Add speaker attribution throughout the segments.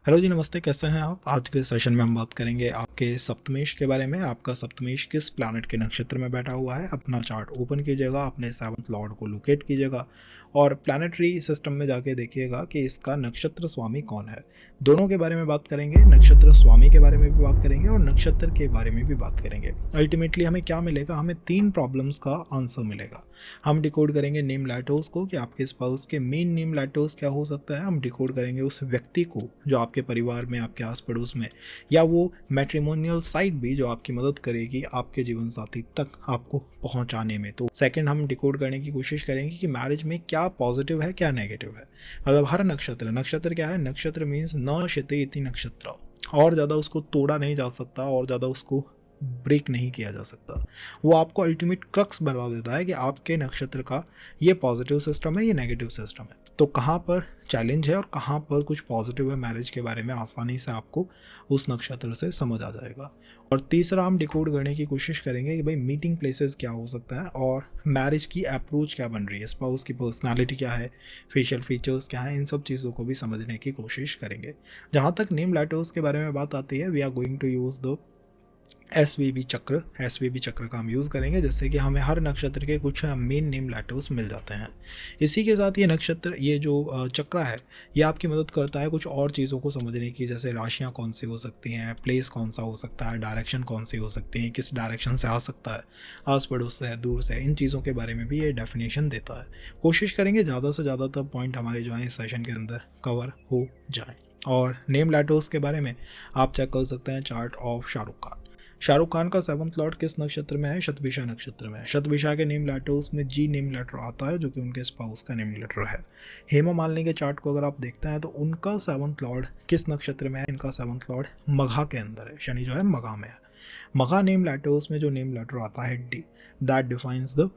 Speaker 1: Hello जी, नमस्ते। कैसे हैं आप? आज के सेशन में हम बात करेंगे आपके सप्तमेश के बारे में। आपका सप्तमेश किस प्लैनेट के नक्षत्र में बैठा हुआ है। अपना चार्ट ओपन कीजिएगा, अपने सेवंथ लॉर्ड को लोकेट कीजिएगा और प्लैनेटरी सिस्टम में जाके देखिएगा कि इसका नक्षत्र स्वामी कौन है। दोनों के बारे में बात करेंगे, नक्षत्र स्वामी के बारे में भी बात करेंगे और नक्षत्र के बारे में भी बात करेंगे। अल्टीमेटली हमें क्या मिलेगा? हमें 3 प्रॉब्लम्स का आंसर मिलेगा। हम डिकोड करेंगे नेम लेटर्स को कि आपके स्पाउस के मेन नेम लेटर्स क्या हो सकता है। हम डिकोड करेंगे उस व्यक्ति को जो आपके परिवार में, आपके आस पड़ोस में, या वो मैट्रिमोनियल साइट भी जो आपकी मदद करेगी आपके जीवन साथी तक आपको पहुंचाने में। तो सेकंड, हम डिकोड करने की कोशिश करेंगे कि मैरिज में क्या पॉजिटिव है, क्या नेगेटिव है। मतलब हर नक्षत्र क्या है? नक्षत्र मीन्स न शिते इति नक्षत्र। और ज़्यादा उसको तोड़ा नहीं जा सकता और ज़्यादा उसको ब्रेक नहीं किया जा सकता। वो आपको अल्टीमेट क्रक्स बता देता है कि आपके नक्षत्र का ये पॉजिटिव सिस्टम है, ये नेगेटिव सिस्टम है। तो कहाँ पर चैलेंज है और कहाँ पर कुछ पॉजिटिव है मैरिज के बारे में आसानी से आपको उस नक्षत्र से समझ आ जाएगा। और तीसरा, हम डिकोड करने की कोशिश करेंगे कि भाई मीटिंग प्लेसेस क्या हो सकता है और मैरिज की अप्रोच क्या बन रही है, स्पाउस की पर्सनालिटी क्या है, फेशियल फीचर्स क्या है, इन सब चीज़ों को भी समझने की कोशिश करेंगे। जहाँ तक नेम लेटर्स के बारे में बात आती है, we are going to use the SVB चक्र का हम यूज़ करेंगे, जिससे कि हमें हर नक्षत्र के कुछ मेन नेम लेटर्स मिल जाते हैं। इसी के साथ ये नक्षत्र, ये जो चक्र है, ये आपकी मदद करता है कुछ और चीज़ों को समझने की, जैसे राशियाँ कौन सी हो सकती हैं, प्लेस कौन सा हो सकता है, डायरेक्शन कौन सी हो सकती हैं, किस डायरेक्शन से आ सकता है, आस पड़ोस से है, दूर से, इन चीज़ों के बारे में भी ये डेफिनेशन देता है। कोशिश करेंगे ज़्यादा से ज़्यादा तब पॉइंट हमारे जो है इस सेशन के अंदर कवर हो जाए। और नेम लेटर्स के बारे में आप चेक कर सकते हैं चार्ट ऑफ शाहरुख खान का 7th लॉर्ड किस नक्षत्र में है? शतभिषा नक्षत्र में है। शतभिषा के नेम लेटर्स में जी नेम लेटर आता है, जो कि उनके स्पाउस का नेम लेटर है। हेमा मालिनी के चार्ट को अगर आप देखते हैं तो उनका 7th लॉर्ड किस नक्षत्र में है? इनका 7th लॉर्ड मघा के अंदर है। शनि जो है मघा में है। मघा नेम लेटर्स में जो नेम लेटर आता है D, that defines the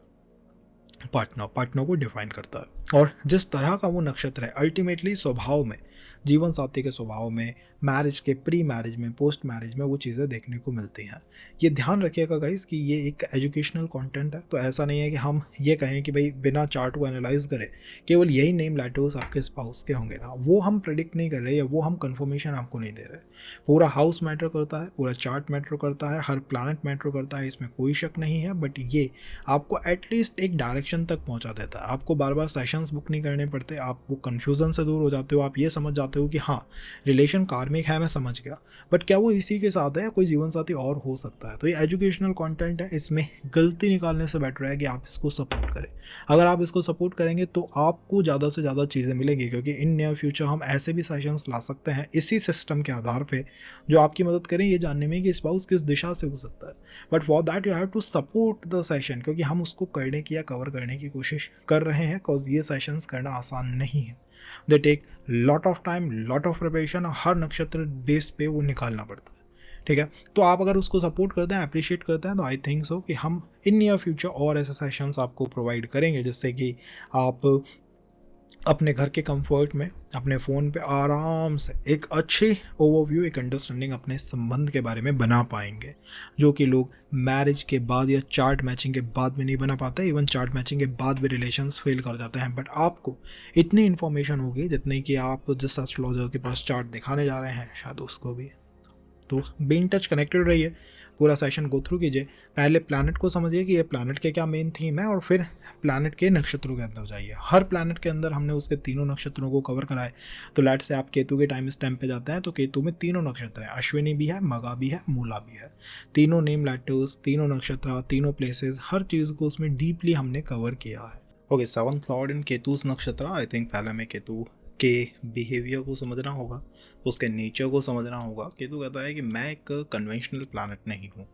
Speaker 1: partner को डिफाइन करता है। और जिस तरह का वो नक्षत्र है, अल्टीमेटली स्वभाव में, जीवन साथी के स्वभाव में, मैरिज के प्री मैरिज में, पोस्ट मैरिज में वो चीज़ें देखने को मिलती हैं। ये ध्यान रखिएगा गाइस कि ये एक एजुकेशनल कंटेंट है। तो ऐसा नहीं है कि हम ये कहें कि भाई बिना चार्ट को एनालाइज करें केवल यही नेम लेटर्स आपके स्पाउस के होंगे ना, वो हम प्रेडिक्ट नहीं कर रहे या वो हम कंफर्मेशन आपको नहीं दे रहे। पूरा हाउस मैटर करता है, पूरा चार्ट मैटर करता है, हर प्लानट मैटर करता है, इसमें कोई शक नहीं है। बट ये आपको एटलीस्ट एक डायरेक्शन तक पहुंचा देता है। आपको बार बार सेशंस बुक नहीं करने पड़ते, आप वो कन्फ्यूज़न से दूर हो जाते हो। आप ये समझ जाते हो कि हाँ, रिलेशन कार्मिक है, मैं समझ गया, बट क्या वो इसी के साथ है या कोई जीवन साथी और हो सकता है। तो ये एजुकेशनल कंटेंट है, इसमें गलती निकालने से बेटर है कि आप इसको सपोर्ट करें। अगर आप इसको सपोर्ट करेंगे तो आपको ज़्यादा से ज़्यादा चीज़ें मिलेंगी, क्योंकि इन नियर फ्यूचर हम ऐसे भी सेशंस ला सकते हैं इसी सिस्टम के आधार पे जो आपकी मदद करें ये जानने में कि स्पाउस किस दिशा से हो सकता है। But for that you have to support the session, क्योंकि हम उसको करने की या कवर करने की कोशिश कर रहे हैं, बिकॉज ये सेशंस करना आसान नहीं है। They take lot of time, lot of preparation, और हर नक्षत्र बेस पे वो निकालना पड़ता है। ठीक है, तो आप अगर उसको सपोर्ट करते हैं, अप्रिशिएट करते हैं, तो आई थिंक सो कि हम इन नियर फ्यूचर और ऐसे सेशंस आपको प्रोवाइड करेंगे, जिससे कि आप अपने घर के कंफर्ट में अपने फ़ोन पे आराम से एक अच्छी ओवरव्यू, एक अंडरस्टैंडिंग अपने संबंध के बारे में बना पाएंगे, जो कि लोग मैरिज के बाद या चार्ट मैचिंग के बाद में नहीं बना पाते। इवन चार्ट मैचिंग के बाद भी रिलेशंस फेल कर जाते हैं। बट आपको इतनी इन्फॉर्मेशन होगी जितनी कि आप जिस एस्ट्रोलॉजर के पास चार्ट दिखाने जा रहे हैं शायद उसको भी। तो बी इन टच, कनेक्टेड रहिए, पूरा सेशन गो थ्रू कीजिए। पहले प्लैनेट को समझिए कि ये प्लैनेट के क्या मेन थीम है, और फिर प्लैनेट के नक्षत्रों के अंदर जाइए। हर प्लैनेट के अंदर हमने उसके तीनों नक्षत्रों को कवर कराए। तो लेट से आप केतु के टाइम स्टैम्प पे जाते हैं, तो केतु में तीनों नक्षत्र हैं, अश्विनी भी है, मगा भी है, मूला भी है। तीनों नेम लेटर्स, तीनों नक्षत्र, तीनों प्लेसेस, हर चीज़ को उसमें डीपली हमने कवर किया है। ओके, 7th लॉर्ड इन केतुस नक्षत्र। आई थिंक पहले हमें केतु के बिहेवियर को समझना होगा, उसके नेचर को समझना होगा। केतु कहता है कि मैं एक कन्वेंशनल प्लैनेट नहीं हूँ।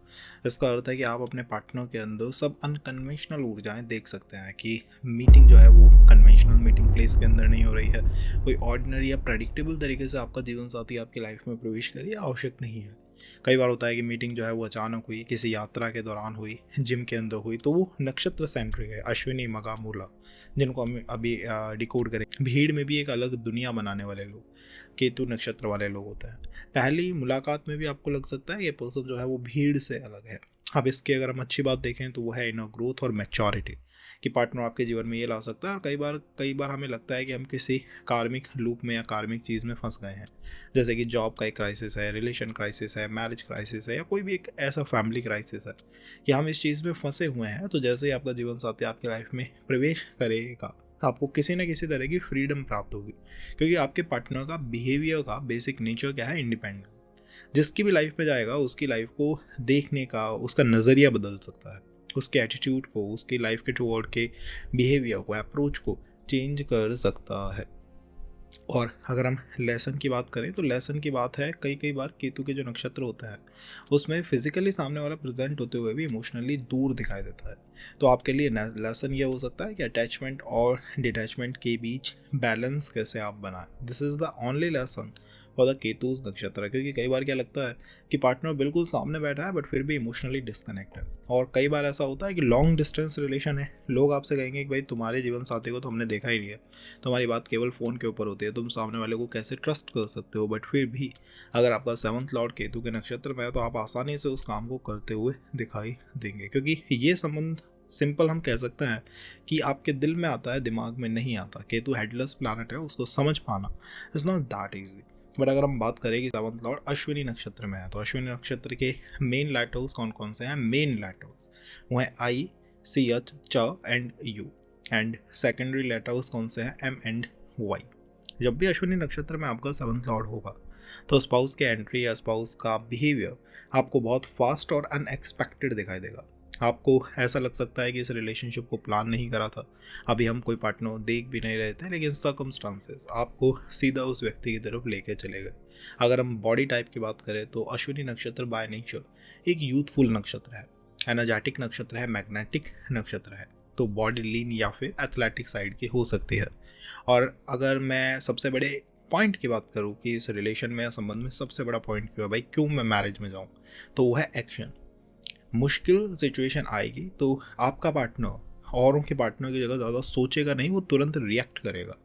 Speaker 1: इसका अर्थ है कि आप अपने पार्टनर के अंदर सब अनकन्वेंशनल ऊर्जाएं देख सकते हैं कि मीटिंग जो है वो कन्वेंशनल मीटिंग प्लेस के अंदर नहीं हो रही है। कोई ऑर्डिनरी या प्रेडिक्टेबल तरीके से आपका जीवन साथी आपकी लाइफ में प्रवेश करे, आवश्यक नहीं है। कई बार होता है कि मीटिंग जो है वो अचानक हुई, किसी यात्रा के दौरान हुई, जिम के अंदर हुई, तो वो नक्षत्र सेंट्रिक है, अश्विनी, मगा, मूला, जिनको हम अभी डिकोड करें। भीड़ में भी एक अलग दुनिया बनाने वाले लोग केतु नक्षत्र वाले लोग होते हैं। पहली मुलाकात में भी आपको लग सकता है ये पर्सन जो है वो भीड़ से अलग है। अब इसकी अगर हम अच्छी बात देखें तो वो है इनर ग्रोथ और मैच्योरिटी, कि पार्टनर आपके जीवन में ये ला सकता है। और कई बार हमें लगता है कि हम किसी कार्मिक लूप में या कार्मिक चीज़ में फंस गए हैं, जैसे कि जॉब का एक क्राइसिस है, रिलेशन क्राइसिस है, मैरिज क्राइसिस है, या कोई भी एक ऐसा फैमिली क्राइसिस है कि हम इस चीज़ में फंसे हुए हैं। तो जैसे ही आपका जीवन साथी आपकी लाइफ में प्रवेश करेगा, आपको किसी न किसी तरह की फ्रीडम प्राप्त होगी, क्योंकि आपके पार्टनर का बिहेवियर का बेसिक नेचर क्या है, इंडिपेंडेंस। जिसकी भी लाइफ में जाएगा उसकी लाइफ को देखने का उसका नज़रिया बदल सकता है, उसके एटीट्यूड को, उसकी लाइफ के टुवर्ड के बिहेवियर को, अप्रोच को चेंज कर सकता है। और अगर हम लेसन की बात करें तो लेसन की बात है, कई बार केतु के जो नक्षत्र होता है उसमें फिजिकली सामने वाला प्रेजेंट होते हुए भी इमोशनली दूर दिखाई देता है। तो आपके लिए लेसन ये हो सकता है कि अटैचमेंट और डिटैचमेंट के बीच बैलेंस कैसे आप बनाएं। This is the only lesson for the Ketu's nakshatra. क्योंकि कई बार क्या लगता है कि पार्टनर बिल्कुल सामने बैठा है बट फिर भी इमोशनली डिस्कनेक्ट है। और कई बार ऐसा होता है कि लॉन्ग डिस्टेंस रिलेशन है, लोग आपसे कहेंगे कि भाई तुम्हारे जीवन साथी को तो हमने देखा ही नहीं है, तुम्हारी बात केवल फ़ोन के ऊपर होती है, तुम सामने वाले को कैसे ट्रस्ट कर सकते हो। बट फिर भी अगर आपका 7th लॉर्ड केतु के नक्षत्र में है तो आप आसानी से उस काम को करते हुए दिखाई देंगे, क्योंकि ये संबंध सिंपल हम कह सकते हैं कि आपके दिल में आता है, दिमाग में नहीं आता। केतु हेडलेस प्लैनेट है, उसको समझ पाना is not that easy. But अगर हम बात करें कि 7th लॉर्ड अश्विनी नक्षत्र में है तो अश्विनी नक्षत्र के मेन लेटर्स कौन कौन से हैं? मेन लेटर्स वो हैं आई, सी, एच, च and U. And secondary letters कौन से हैं? M and Y. जब भी अश्विनी नक्षत्र में आपका 7th लॉर्ड होगा तो स्पाउस के एंट्री या स्पाउस का बिहेवियर आपको बहुत फास्ट और अनएक्सपेक्टेड दिखाई देगा। आपको ऐसा लग सकता है कि इस रिलेशनशिप को प्लान नहीं करा था, अभी हम कोई पार्टनर देख भी नहीं रहे थे, लेकिन सर्कमस्टांसेस आपको सीधा उस व्यक्ति की तरफ लेके चले गए। अगर हम बॉडी टाइप की बात करें तो अश्विनी नक्षत्र बाय नेचर एक यूथफुल नक्षत्र है, एनर्जेटिक नक्षत्र है, मैग्नेटिक नक्षत्र है। तो बॉडी लीन या फिर एथलेटिक साइड की हो सकती है। और अगर मैं सबसे बड़े पॉइंट की बात करूँ कि इस रिलेशन में या संबंध में सबसे बड़ा पॉइंट क्यों है भाई, क्यों मैं मैरिज में जाऊँ, तो वो है एक्शन। मुश्किल सिचुएशन आएगी तो आपका पार्टनर औरों के पार्टनर की जगह ज़्यादा सोचेगा नहीं, वो तुरंत रिएक्ट करेगा।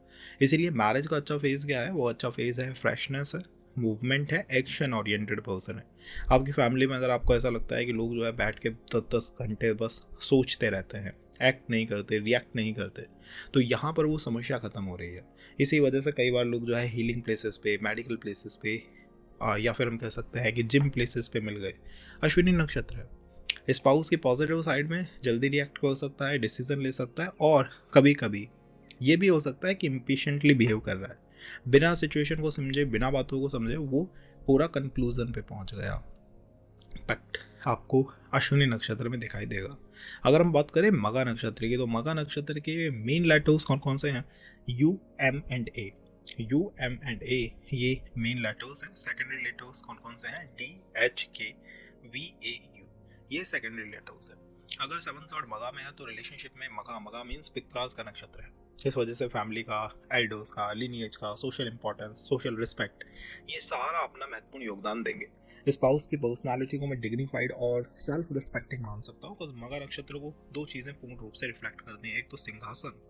Speaker 1: इसीलिए मैरिज का अच्छा फेज़ क्या है? वो अच्छा फेज़ है फ्रेशनेस है, मूवमेंट है, एक्शन ओरिएंटेड पर्सन है। आपकी फैमिली में अगर आपको ऐसा लगता है कि लोग जो है बैठ के 10-10 घंटे बस सोचते रहते हैं, एक्ट नहीं करते, रिएक्ट नहीं करते, तो यहाँ पर वो समस्या ख़त्म हो रही है। इसी वजह से कई बार लोग जो है हीलिंग प्लेसेस पे, मेडिकल प्लेसेस पे या फिर हम कह सकते हैं कि जिम प्लेसेस पे मिल गए। अश्विनी नक्षत्र है, स्पाउस की पॉजिटिव साइड में जल्दी रिएक्ट कर सकता है, डिसीजन ले सकता है, और कभी कभी ये भी हो सकता है कि इम्पेशेंटली बिहेव कर रहा है, बिना सिचुएशन को समझे, बिना बातों को समझे वो पूरा कंक्लूजन पे पहुंच गया। बट आपको अश्विनी नक्षत्र में दिखाई देगा। अगर हम बात करें मगा नक्षत्र की तो मगा नक्षत्र के मेन लेटर्स कौन कौन से हैं? U, M and A. U, M and A ये मेन लेटर्स हैं। सेकेंडरी लेटर्स कौन कौन से हैं? D, H, K, V, A, U, ये सेकेंडरी लेटर्स है। अगर 7th लॉर्ड मगा में है तो रिलेशनशिप में मगा मीन्स पितराज का नक्षत्र है। इस वजह से फैमिली का, एल्डर्स का, लिनिएज का, सोशल इंपॉर्टेंस, सोशल रिस्पेक्ट, ये सारा अपना महत्वपूर्ण योगदान देंगे। स्पाउस की पर्सनालिटी को मैं डिग्निफाइड और सेल्फ रिस्पेक्टिंग मान सकता हूँ, बिकॉज मगा नक्षत्र को दो चीज़ें पूर्ण रूप से रिफ्लेक्ट करती हैं, एक तो सिंहासन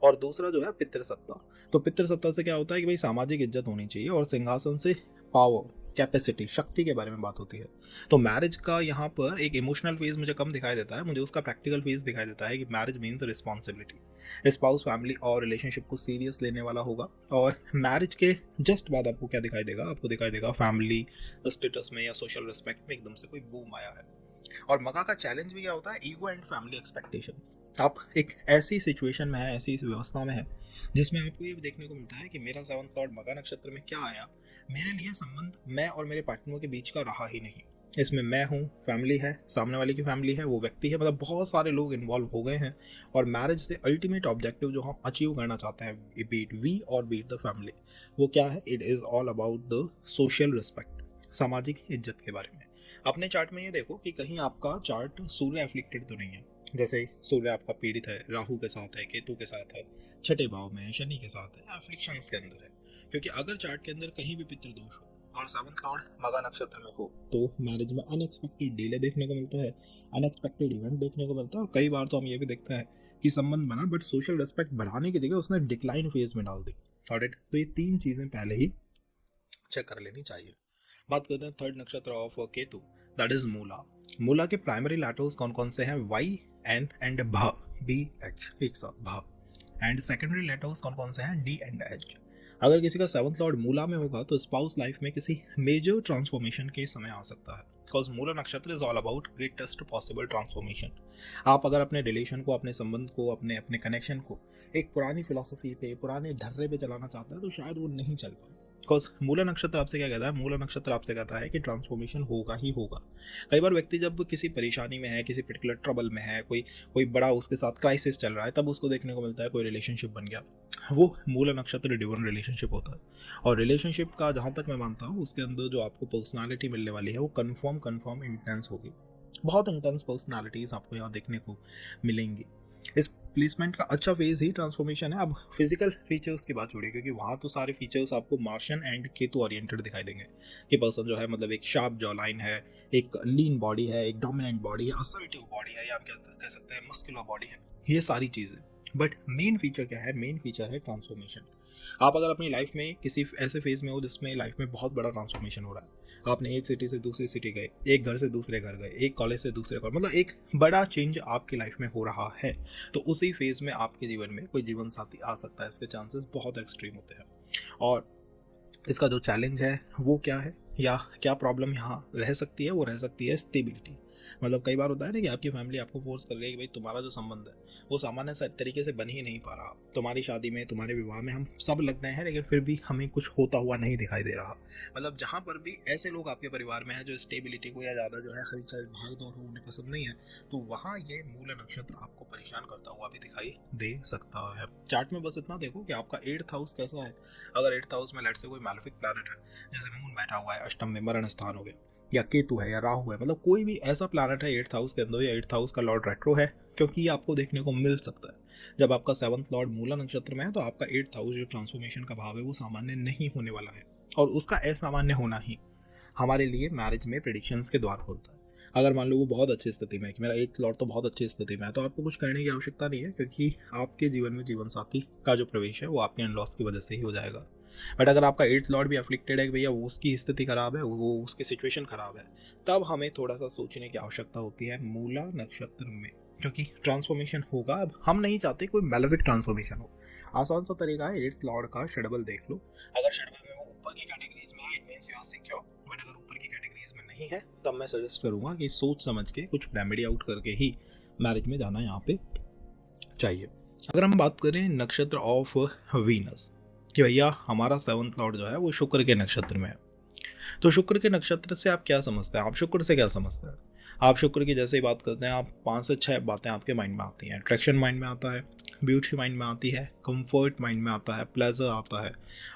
Speaker 1: और दूसरा जो है पितृसत्ता। तो पितृसत्ता से क्या होता है कि भाई सामाजिक इज्जत होनी चाहिए, और सिंहासन से पावर, कैपेसिटी, शक्ति के बारे में बात होती है। तो मैरिज का यहाँ पर एक इमोशनल फेज मुझे कम दिखाई देता है, मुझे उसका प्रैक्टिकल फेज दिखाई देता है कि marriage means responsibility. Spouse family और रिलेशनशिप को सीरियस लेने वाला होगा। और मैरिज के जस्ट बाद आपको क्या दिखाई देगा? आपको दिखाई देगा फैमिली स्टेटस में या सोशल रिस्पेक्ट में एकदम से कोई बूम आया है। और मगा का चैलेंज भी क्या होता है? Ego and family expectations. आप एक ऐसी सिचुएशन में है, ऐसी व्यवस्था में है जिसमें आपको ये देखने को मिलता है कि मेरा 7th लॉर्ड मगा नक्षत्र में क्या आया, मेरे लिए संबंध मैं और मेरे पार्टनर के बीच का रहा ही नहीं। इसमें मैं हूँ, फैमिली है, सामने वाले की फैमिली है, वो व्यक्ति है, मतलब बहुत सारे लोग इन्वॉल्व हो गए हैं। और मैरिज से अल्टीमेट ऑब्जेक्टिव जो हम अचीव करना चाहते हैं, बीट वी और बीट द फैमिली, वो क्या है? It is all about the social respect, सामाजिक इज्जत के बारे में। अपने चार्ट में ये देखो कि कहीं आपका चार्ट सूर्य एफ्लिक्टेड तो नहीं है। जैसे सूर्य आपका पीड़ित है, राहु के साथ है, केतु के साथ है, छठे भाव में है, शनि के साथ है, एफ्लिक्शंस के अंदर है। क्योंकि अगर चार्ट के अंदर कहीं भी पितृदोष हो और 7th लॉर्ड मगा नक्षत्र में हो तो मैरिज में अनएक्सपेक्टेड डिले देखने को मिलता है, अनएक्सपेक्टेड इवेंट देखने को मिलता है। और कई बार तो हम ये भी देखते हैं कि संबंध बना बट सोशल रिस्पेक्ट बढ़ाने की जगह उसने डिक्लाइन फेज में डाल दी। ऑलराइट, तो ये 3 चीज़ें पहले ही चेक कर लेनी चाहिए। बात करते हैं 3rd नक्षत्र ऑफ केतु, दैट इज मूला। मूला के प्राइमरी लेटर्स कौन कौन से हैं? वाई, एन एंड भ। बी एच एक साथ भा। एंड सेकेंडरी लेटर्स कौन कौन से हैं, डी एंड एच। अगर किसी का सेवंथ लॉर्ड मूला में होगा तो स्पाउस लाइफ में किसी मेजर ट्रांसफॉर्मेशन के समय आ सकता है, बिकॉज मूला नक्षत्र is all about greatest possible transformation. आप अगर अपने रिलेशन को, अपने संबंध को, अपने अपने कनेक्शन को एक पुरानी फिलॉसफी पे, पुराने ढर्रे पे चलाना चाहते हैं तो शायद वो नहीं चल पाए। बिकॉज मूला नक्षत्र आपसे क्या कहता है, मूला नक्षत्र आपसे कहता है कि ट्रांसफॉर्मेशन होगा ही होगा। कई बार व्यक्ति जब किसी परेशानी में है, किसी पर्टिकुलर ट्रबल में है, कोई कोई बड़ा उसके साथ क्राइसिस चल रहा है, तब उसको देखने को मिलता है कोई रिलेशनशिप बन गया, वो मूला नक्षत्र ड्रिवन रिलेशनशिप होता है। और रिलेशनशिप का जहाँ तक मैं मानता हूँ, उसके अंदर जो आपको पर्सनालिटी मिलने वाली है वो कन्फर्म इंटेंस होगी। बहुत इंटेंस पर्सनालिटीज आपको यहाँ देखने को मिलेंगी। इस प्लेसमेंट का अच्छा फेज ही ट्रांसफॉर्मेशन है। अब फिजिकल फीचर्स की बात छोड़िए, क्योंकि वहाँ तो सारे फीचर्स आपको मार्शियन एंड केतु ओरिएंटेड दिखाई देंगे कि पर्सन जो है मतलब एक शार्प जॉ लाइन है, एक लीन बॉडी है, एक डोमिनेंट बॉडी है, असर्टिव बॉडी है, या आप कह सकते हैं मस्कुलर बॉडी है, ये सारी चीज़ें। बट मेन फीचर क्या है, मेन फीचर है ट्रांसफॉर्मेशन। आप अगर अपनी लाइफ में किसी ऐसे फेज में हो जिसमें लाइफ में बहुत बड़ा ट्रांसफॉर्मेशन हो रहा है, आपने एक सिटी से दूसरी सिटी गए, एक घर से दूसरे घर गए, एक कॉलेज से दूसरे कॉलेज, मतलब एक बड़ा चेंज आपकी लाइफ में हो रहा है, तो उसी फेज में आपके जीवन में कोई जीवन साथी आ सकता है। इसके चांसेस बहुत एक्सट्रीम होते हैं। और इसका जो चैलेंज है वो क्या है, या क्या प्रॉब्लम यहाँ रह सकती है, वो रह सकती है स्टेबिलिटी। मतलब कई बार होता है ना कि आपकी फैमिली आपको फोर्स कर रही है कि भाई तुम्हारा जो संबंध है वो सामान्य तरीके से बन ही नहीं पा रहा, तुम्हारी शादी में, तुम्हारे विवाह में हम सब लग गए हैं, लेकिन फिर भी हमें कुछ होता हुआ नहीं दिखाई दे रहा। मतलब जहाँ पर भी ऐसे लोग आपके परिवार में हैं जो स्टेबिलिटी को या ज़्यादा जो है हलचल भाग दौड़ को उन्हें पसंद नहीं है, तो वहाँ ये मूल नक्षत्र आपको परेशान करता हुआ भी दिखाई दे सकता है। चार्ट में बस इतना देखो कि आपका 8th हाउस कैसा है। अगर 8th हाउस में लेट से कोई मैलेफिक प्लैनेट है, जैसे मून बैठा हुआ है अष्टम में, मरण स्थान हो गया, या केतु है, या राहु है, मतलब कोई भी ऐसा प्लैनेट है 8th हाउस के अंदर, या 8th हाउस का लॉर्ड रेट्रो है, क्योंकि ये आपको देखने को मिल सकता है। जब आपका 7th लॉर्ड मूला नक्षत्र में है तो आपका 8th हाउस जो ट्रांसफॉर्मेशन का भाव है वो सामान्य नहीं होने वाला है, और उसका असामान्य होना ही हमारे लिए मैरिज में प्रेडिक्शंस के द्वार खोलता है। अगर मान लो वो बहुत अच्छी स्थिति में है कि मेरा 8th लॉर्ड तो बहुत अच्छी स्थिति में है, तो आपको कुछ करने की आवश्यकता नहीं है, क्योंकि आपके जीवन में जीवन साथी का जो प्रवेश है वो आपके इन-लॉज की वजह से ही हो जाएगा। बट अगर आपका 8th लॉर्ड भी अफ्लिक्टेड है कि भैया वो उसकी स्थिति खराब है, वो उसकी सिचुएशन खराब है, तब हमें थोड़ा सा सोचने की आवश्यकता होती है मूला नक्षत्र में, क्योंकि ट्रांसफॉर्मेशन होगा। अब हम नहीं चाहते कोई मैलेफिक ट्रांसफॉर्मेशन हो। आसान सा तरीका है, 8th लॉर्ड का शेडबल देख लो। अगर शेडबल में वो ऊपर की कैटेगरीज में है, it means you are secure. But अगर ऊपर की कैटेगरीज में नहीं है, तब मैं सजेस्ट करूंगा कि सोच समझ के कुछ रेमेडी आउट करके ही मैरिज में जाना यहाँ पे चाहिए। अगर हम बात करें नक्षत्र ऑफ वीनस, कि भैया हमारा 7th लॉर्ड जो है वो शुक्र के नक्षत्र में है, तो शुक्र के नक्षत्र से आप क्या समझते हैं, आप शुक्र से क्या समझते हैं? आप शुक्र की जैसे ही बात करते हैं, आप 5 से 6 बातें आपके माइंड में आती हैं। अट्रैक्शन माइंड में आता है, ब्यूटी माइंड में आती है, कंफर्ट माइंड में आता है, प्लेजर आता है,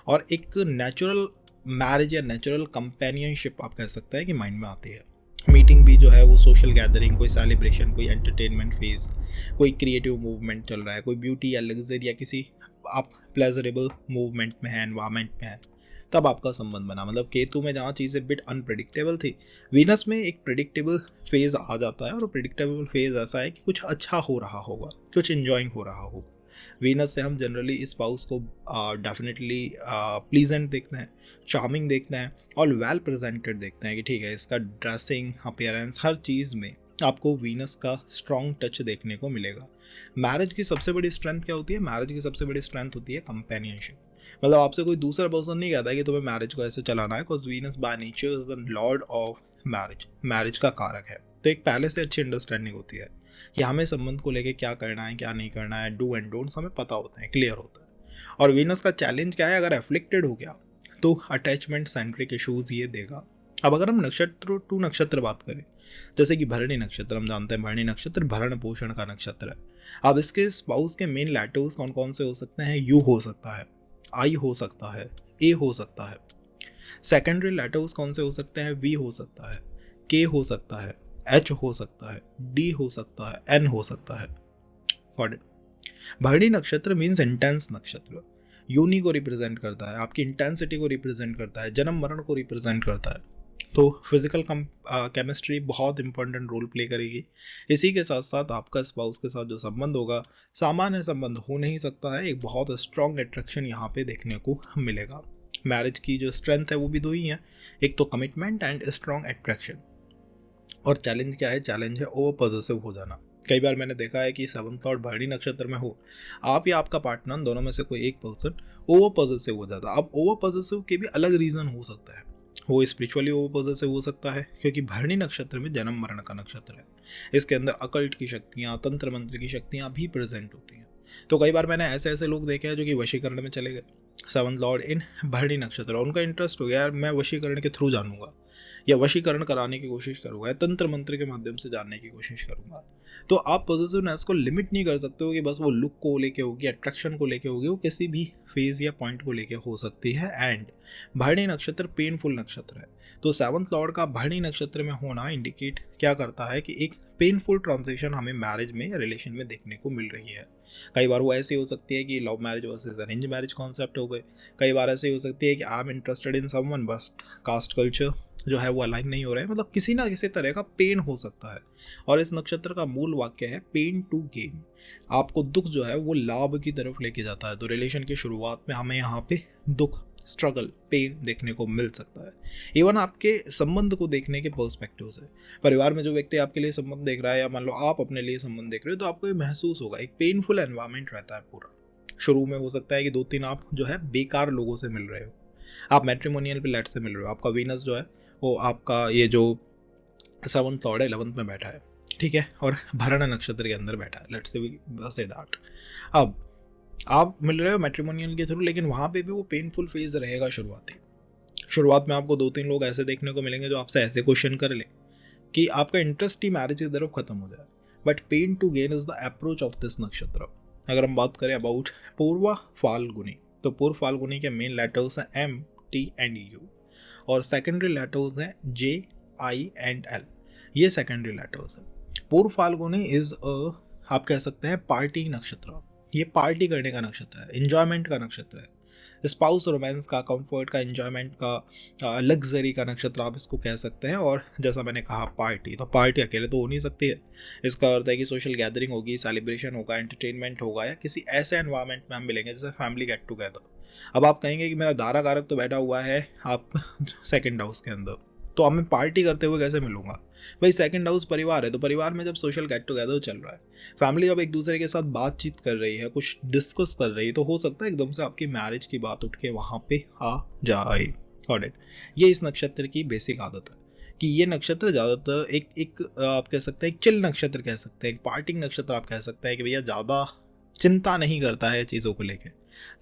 Speaker 1: और एक नेचुरल मैरिज या नेचुरल कंपेनियनशिप आप कह सकते हैं कि माइंड में आती है। मीटिंग भी जो है वो सोशल गैदरिंग, कोई सेलिब्रेशन, कोई एंटरटेनमेंट फेज, कोई क्रिएटिव मूवमेंट चल रहा है, कोई ब्यूटी या लग्जरी या किसी आप प्लेजरेबल मूवमेंट में है, एनवायरमेंट में है, तब आपका संबंध बना। मतलब केतु में जहाँ चीज़ें बिट अनप्रेडिक्टेबल थी, वीनस में एक प्रेडिक्टेबल फेज आ जाता है, और प्रेडिक्टेबल फेज ऐसा है कि कुछ अच्छा हो रहा होगा, कुछ इंजॉइंग हो रहा होगा। वीनस से हम जनरली इस स्पाउस को डेफिनेटली प्लीजेंट देखते हैं, चार्मिंग देखते हैं, और वेल प्रेजेंटेड देखते हैं कि ठीक है, इसका ड्रेसिंग, अपीयरेंस, हर चीज़ में आपको वीनस का स्ट्रॉन्ग टच देखने को मिलेगा। मैरिज की सबसे बड़ी स्ट्रेंथ क्या होती है? मैरिज की सबसे बड़ी स्ट्रेंथ होती है कंपेनियनशिप। मतलब आपसे कोई दूसरा पर्सन नहीं कहता है कि तुम्हें मैरिज को ऐसे चलाना है, because Venus by nature is the Lord of marriage, marriage का कारक है। तो एक पहले से अच्छी अंडरस्टैंडिंग होती है कि हमें संबंध को लेके क्या करना है, क्या नहीं करना है, डू एंड डोंट्स हमें पता होते हैं, क्लियर होता है। और वीनस का चैलेंज क्या है? अगर एफ्लिक्टेड हो गया तो अटैचमेंट सेंट्रिक इशूज़ ये देगा। अब अगर हम नक्षत्र टू नक्षत्र बात करें, जैसे कि भरणी नक्षत्र, हम जानते हैं भरणी नक्षत्र भरण पोषण का नक्षत्र है। अब इसके स्पाउस के मेन लेटर्स कौन कौन से हो सकते हैं? यू हो सकता है, आई हो सकता है, ए हो सकता है। सेकेंडरी लेटर्स कौन से हो सकते हैं? वी हो सकता है, के हो सकता है, एच हो सकता है, डी हो सकता है, एन हो सकता है। Got it? भरणी नक्षत्र मीन्स इंटेंस नक्षत्र, यूनि को रिप्रेजेंट करता है, आपकी इंटेंसिटी को रिप्रेजेंट करता है, जन्म मरण को रिप्रेजेंट करता है। तो फिजिकल केमिस्ट्री बहुत इंपॉर्टेंट रोल प्ले करेगी। इसी के साथ साथ आपका स्पाउस के साथ जो संबंध होगा, सामान्य संबंध हो नहीं सकता है, एक बहुत स्ट्रॉन्ग अट्रैक्शन यहाँ पे देखने को मिलेगा। मैरिज की जो स्ट्रेंथ है वो भी दो ही है, एक तो कमिटमेंट एंड स्ट्रॉन्ग अट्रैक्शन। और चैलेंज क्या है? चैलेंज है ओवर पॉसेसिव हो जाना। कई बार मैंने देखा है कि सेवंथ लॉर्ड भरणी नक्षत्र में हो, आप या आपका पार्टनर दोनों में से कोई एक पर्सन ओवर पॉसेसिव हो जाता है। अब ओवर पॉसेसिव के भी अलग रीज़न हो सकता है। वो स्पिरिचुअली ओवर पॉसेसिव हो सकता है क्योंकि भरणी नक्षत्र में जन्म मरण का नक्षत्र है। इसके अंदर अकल्ट की शक्तियाँ, तंत्र मंत्र की शक्तियाँ भी प्रेजेंट होती हैं। तो कई बार मैंने ऐसे ऐसे लोग देखे हैं जो कि वशीकरण में चले गए, सेवंथ लॉर्ड इन भरणी नक्षत्र, और उनका इंटरेस्ट हो गया यार मैं वशीकरण के थ्रू जानूंगा, या वशीकरण कराने की कोशिश करूंगा, या तंत्र मंत्र के माध्यम से जानने की कोशिश करूंगा। तो आप पॉजिटिवनेस को लिमिट नहीं कर सकते हो कि बस वो लुक को लेके होगी, अट्रैक्शन को लेके होगी, वो किसी भी फेज या पॉइंट को लेके हो सकती है। एंड भरणी नक्षत्र पेनफुल नक्षत्र है, तो सेवंथ लॉर्ड का भरणी नक्षत्र में होना इंडिकेट क्या करता है कि एक पेनफुल ट्रांजिशन हमें मैरिज में या रिलेशन में देखने को मिल रही है। कई बार वो ऐसी हो सकती है कि love marriage versus arrange marriage concept हो गए, कई बार ऐसी हो सकती है कि I am interested in someone but caste culture जो है वो अलाइन नहीं हो रहा है, मतलब किसी ना किसी तरह का पेन हो सकता है। और इस नक्षत्र का मूल वाक्य है पेन टू गेन, आपको दुख जो है वो लाभ की तरफ लेके जाता है। तो रिलेशन की शुरुआत में हमें यहाँ पे दुख, स्ट्रगल, पेन देखने को मिल सकता है। इवन आपके संबंध को देखने के पर्सपेक्टिव से, परिवार में जो व्यक्ति आपके लिए संबंध देख रहा है या मान लो आप अपने लिए संबंध देख रहे हो, तो आपको ये महसूस होगा एक पेनफुल एनवायरनमेंट रहता है पूरा। शुरू में हो सकता है कि 2-3 आप जो है बेकार लोगों से मिल रहे हो, आप मैट्रिमोनियल प्लेट से मिल रहे हो, आपका वीनस जो है वो आपका ये जो सेवंथ लॉर्ड है 11th में बैठा है, ठीक है, और भरण नक्षत्र के अंदर बैठा है, लेट्स से दैट। अब आप मिल रहे हो मैट्रिमोनियल के थ्रू, लेकिन वहाँ पे भी वो पेनफुल फेज रहेगा शुरुआत में आपको 2-3 लोग ऐसे देखने को मिलेंगे जो आपसे ऐसे क्वेश्चन कर ले कि आपका इंटरेस्ट ही मैरिज की तरफ खत्म हो जाए। But pain to gain is the approach of this nakshatra. अगर हम बात करें अबाउट पूर्वा फाल्गुनी, तो पूर्व फाल्गुनी के मेन लेटर्स हैं एम, टी एंड यू, और सेकेंडरी लेटर्स हैं जे, आई एंड एल, ये सेकेंडरी लेटर्स हैं। पूर्व फाल्गुनी इज आप कह सकते हैं पार्टी नक्षत्र, ये पार्टी करने का नक्षत्र है, एंजॉयमेंट का नक्षत्र है, स्पाउस रोमांस का, कंफर्ट का, एंजॉयमेंट का, लग्जरी का नक्षत्र आप इसको कह सकते हैं। और जैसा मैंने कहा पार्टी, तो पार्टी अकेले तो हो नहीं सकती है, इसका अर्थ है कि सोशल गैदरिंग होगी, सेलिब्रेशन होगा, एंटरटेनमेंट होगा, या किसी ऐसे एनवायरनमेंट में हम मिलेंगे जैसे फैमिली गेट टुगेदर। अब आप कहेंगे कि मेरा दारा कारक तो बैठा हुआ है आप सेकेंड हाउस के अंदर, तो अब मैं पार्टी करते हुए कैसे मिलूंगा? भाई सेकंड हाउस परिवार है, तो परिवार में जब सोशल गेट टुगेदर चल रहा है, फैमिली जब एक दूसरे के साथ बातचीत कर रही है, कुछ डिस्कस कर रही है, तो हो सकता है एकदम से आपकी मैरिज की बात उठ के वहाँ पे आ जाए। Got it. ये इस नक्षत्र की बेसिक आदत है कि ये नक्षत्र ज़्यादातर एक आप कह सकते हैं एक चिल नक्षत्र कह सकते हैं, एक पार्टिंग नक्षत्र आप कह सकते हैं कि भैया ज़्यादा चिंता नहीं करता है चीज़ों को लेकर।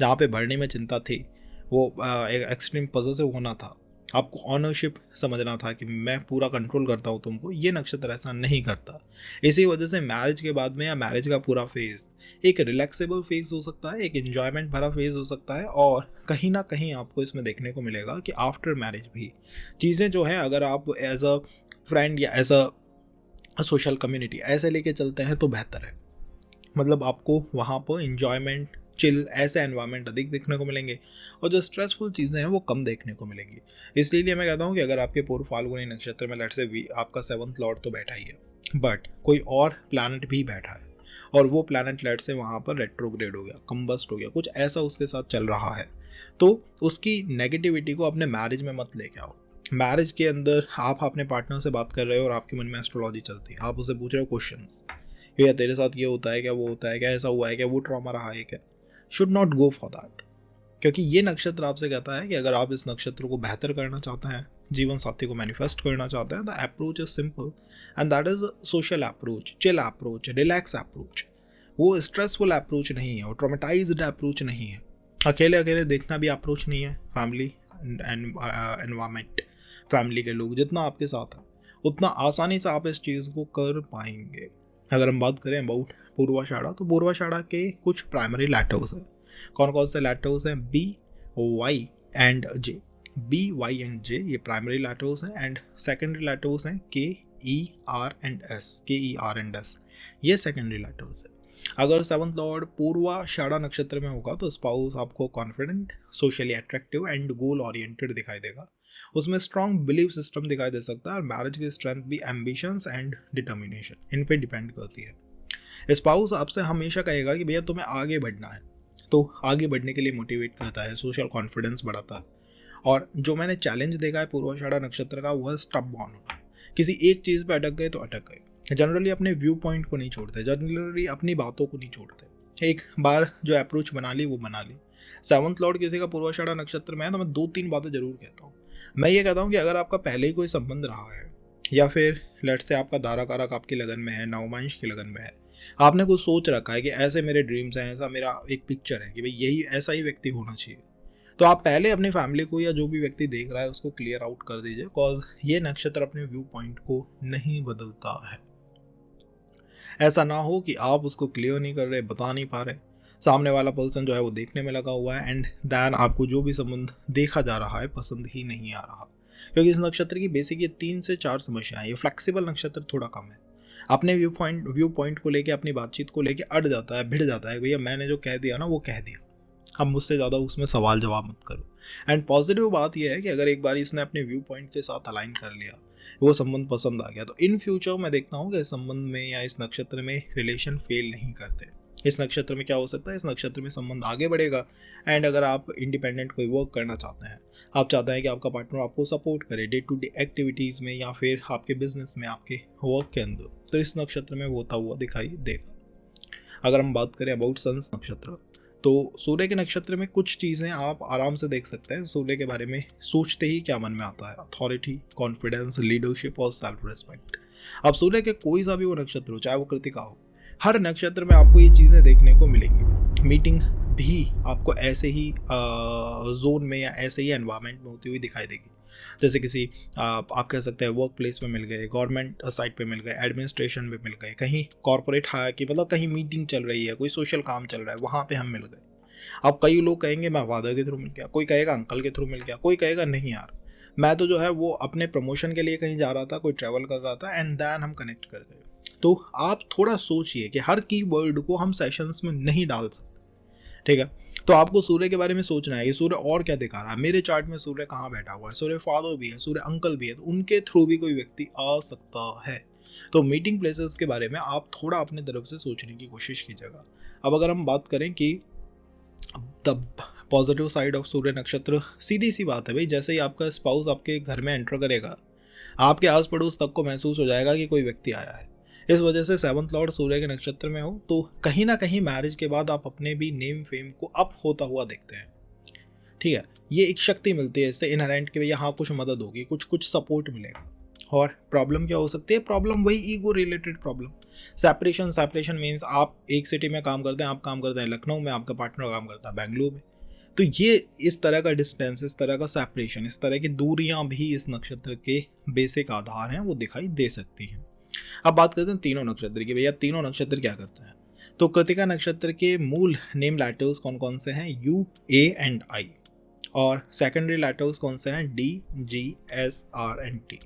Speaker 1: जहाँ पे भरने में चिंता थी वो एक एक्सट्रीम पॉजिटिव होना था, आपको ऑनरशिप समझना था कि मैं पूरा कंट्रोल करता हूँ तुमको, ये नक्षत्र ऐसा नहीं करता। इसी वजह से मैरिज के बाद में या मैरिज का पूरा फेज एक रिलैक्सेबल फेज हो सकता है, एक एंजॉयमेंट भरा फेज हो सकता है। और कहीं ना कहीं आपको इसमें देखने को मिलेगा कि आफ्टर मैरिज भी चीज़ें जो हैं, अगर आप एज अ फ्रेंड या एज अ सोशल कम्युनिटी ऐसे लेके चलते हैं तो बेहतर है। मतलब आपको वहाँ पर इंजॉयमेंट, चिल, ऐसे एनवायरनमेंट अधिक देखने को मिलेंगे, और जो स्ट्रेसफुल चीज़ें हैं वो कम देखने को मिलेंगी। इसलिए मैं कहता हूँ कि अगर आपके पूर्व फाल्गुनी नक्षत्र में लेट से आपका 7th लॉर्ड तो बैठा ही है, बट कोई और प्लैनेट भी बैठा है, और वो प्लैनेट लेट से वहाँ पर रेट्रोग्रेड हो गया, कंबस्ट हो गया, कुछ ऐसा उसके साथ चल रहा है, तो उसकी नेगेटिविटी को अपने मैरिज में मत लेके आओ। मैरिज के अंदर आप अपने पार्टनर से बात कर रहे हो और आपके मन में एस्ट्रोलॉजी चलती है, आप उसे पूछ रहे हो क्वेश्चंस, भैया तेरे साथ ये होता है क्या, वो होता है क्या, ऐसा हुआ है क्या, वो ट्रॉमा रहा है क्या, should not go for that. क्योंकि ये नक्षत्र आपसे कहता है कि अगर आप इस नक्षत्र को बेहतर करना चाहते हैं, जीवन साथी को मैनिफेस्ट करना चाहते हैं, the approach is simple and that is social approach, chill approach, relax approach. वो स्ट्रेसफुल अप्रोच नहीं है, वो ट्रॉमेटाइज्ड अप्रोच नहीं है, अकेले अकेले देखना भी अप्रोच नहीं है। फैमिली एनवायरमेंट, फैमिली के लोग जितना आपके साथ है उतना आसानी से आप इस चीज़ को कर पाएंगे। अगर हम बात करें अबाउट पूर्वाषाढ़ा, तो पूर्वाषाढ़ा के कुछ प्राइमरी लेटर्स हैं। कौन कौन से लेटर्स हैं? B, Y and J. B, Y and J ये प्राइमरी लेटर्स हैं, एंड सेकेंडरी लेटर्स हैं K, E, R and S. K, E, R and S ये सेकेंडरी लेटर्स हैं। अगर 7th लॉर्ड पूर्वाषाढ़ा नक्षत्र में होगा तो स्पाउस आपको confident, socially attractive and goal oriented दिखाई देगा। उसमें स्ट्रॉन्ग बिलीफ सिस्टम दिखाई दे सकता है, और मैरिज की स्ट्रेंथ भी एम्बिशंस एंड डिटर्मिनेशन इन पे डिपेंड करती है। स्पाउस आपसे हमेशा कहेगा कि भैया तुम्हें आगे बढ़ना है, तो आगे बढ़ने के लिए मोटिवेट करता है, सोशल कॉन्फिडेंस बढ़ाता है। और जो मैंने चैलेंज देखा है पूर्वाषाढ़ा नक्षत्र का, वो है स्टबॉर्न होना। किसी एक चीज़ पे अटक गए तो अटक गए, जनरली अपने व्यू पॉइंट को नहीं छोड़ते, जनरली अपनी बातों को नहीं छोड़ते। एक बार जो अप्रोच बना ली वो बना ली। सेवंथ लॉर्ड किसी का पूर्वाषाढ़ा नक्षत्र में है तो मैं 2-3 बातें जरूर कहता हूँ। मैं ये कहता हूँ कि अगर आपका पहले ही कोई संबंध रहा है, या फिर लेट्स से आपका दारा कारक आपकी लगन में है, नवमांश की लगन में है, आपने कुछ सोच रखा है कि ऐसे मेरे ड्रीम्स हैं, ऐसा मेरा एक पिक्चर है कि भाई यही ऐसा ही व्यक्ति होना चाहिए, तो आप पहले अपनी फैमिली को या जो भी व्यक्ति देख रहा है उसको क्लियर आउट कर दीजिए, बिकॉज ये नक्षत्र अपने व्यू पॉइंट को नहीं बदलता है। ऐसा ना हो कि आप उसको क्लियर नहीं कर रहे, बता नहीं पा रहे, सामने वाला पर्सन जो है वो देखने में लगा हुआ है, एंड देन आपको जो भी संबंध देखा जा रहा है पसंद ही नहीं आ रहा। क्योंकि इस नक्षत्र की बेसिक ये 3 से 4 समस्याएं, ये फ्लेक्सिबल नक्षत्र थोड़ा कम है, अपने व्यू पॉइंट को लेके, अपनी बातचीत को लेके अड़ जाता है, भिड़ जाता है, भैया मैंने जो कह दिया ना वो कह दिया, अब मुझसे ज़्यादा उसमें सवाल जवाब मत करो। एंड पॉजिटिव बात यह है कि अगर एक बार इसने अपने व्यू पॉइंट के साथ अलाइन कर लिया, वो संबंध पसंद आ गया, तो इन फ्यूचर मैं देखता हूँ कि इस संबंध में या इस नक्षत्र में रिलेशन फेल नहीं करते। इस नक्षत्र में क्या हो सकता है, इस नक्षत्र में संबंध आगे बढ़ेगा। एंड अगर आप इंडिपेंडेंट कोई वर्क करना चाहते हैं, आप चाहते हैं कि आपका पार्टनर आपको सपोर्ट करे डे टू डे एक्टिविटीज़ में या फिर आपके बिजनेस में, आपके वर्क के अंदर, तो इस नक्षत्र में वो होता हुआ दिखाई देगा। अगर हम बात करें अबाउट सन्स नक्षत्र, तो सूर्य के नक्षत्र में कुछ चीज़ें आप आराम से देख सकते हैं। सूर्य के बारे में सोचते ही क्या मन में आता है, अथॉरिटी, कॉन्फिडेंस, लीडरशिप और सेल्फ रिस्पेक्ट। अब सूर्य के कोई सा भी वो नक्षत्र हो, चाहे वो कृतिका हो, हर नक्षत्र में आपको ये चीज़ें देखने को मिलेंगी। मीटिंग भी आपको ऐसे ही जोन में या ऐसे ही एनवायरनमेंट में होती हुई दिखाई देगी, जैसे किसी आप कह सकते हैं वर्क प्लेस पे मिल गए, गवर्नमेंट साइड पे मिल गए, एडमिनिस्ट्रेशन पे मिल गए, कहीं कॉर्पोरेट हायर की मतलब कहीं मीटिंग चल रही है, कोई सोशल काम चल रहा है, वहाँ पे हम मिल गए। अब कई लोग कहेंगे मैं फादर के थ्रू मिल गया, कोई कहेगा अंकल के थ्रू मिल गया, कोई कहेगा नहीं यार मैं तो जो है वो अपने प्रमोशन के लिए कहीं जा रहा था, कोई ट्रैवल कर रहा था, एंड देन हम कनेक्ट कर गए। तो आप थोड़ा सोचिए कि हर की वर्ड को हम सेशंस में नहीं डाल सकते, ठीक है। तो आपको सूर्य के बारे में सोचना है कि सूर्य और क्या दिखा रहा है, मेरे चार्ट में सूर्य कहाँ बैठा हुआ है, सूर्य फादर भी है, सूर्य अंकल भी है, तो उनके थ्रू भी कोई व्यक्ति आ सकता है। तो मीटिंग प्लेसेस के बारे में आप थोड़ा अपने तरफ से सोचने की कोशिश कीजिएगा। अब अगर हम बात करें कि द पॉजिटिव साइड ऑफ सूर्य नक्षत्र, सीधी सी बात है भाई, जैसे ही आपका स्पाउस आपके घर में एंटर करेगा, आपके आस पड़ोस तक को महसूस हो जाएगा कि कोई व्यक्ति आया है। इस वजह से 7th लॉर्ड सूर्य के नक्षत्र में हो तो कहीं ना कहीं मैरिज के बाद आप अपने भी नेम फेम को अप होता हुआ देखते हैं, ठीक है। ये एक शक्ति मिलती है इससे इनहेरेंट कि यहाँ कुछ मदद होगी, कुछ सपोर्ट मिलेगा। और प्रॉब्लम क्या हो सकती है, प्रॉब्लम वही ego related problem, separation means आप एक सिटी में काम करते हैं, आप काम करते हैं लखनऊ में, आपका पार्टनर काम करता है बेंगलुरु में, तो ये इस तरह का डिस्टेंस, इस तरह का सेपरेशन, इस तरह की दूरियां भी इस नक्षत्र के बेसिक आधार हैं, वो दिखाई दे सकती हैं। अब बात करते हैं तीनों नक्षत्र की, भैया तीनों नक्षत्र क्या करते हैं। तो कृतिका नक्षत्र के मूल नेम लेटर्स कौन कौन से हैं, यू, ए एंड आई, और सेकेंडरी लेटर्स कौन से हैं, D, G, S, R and T.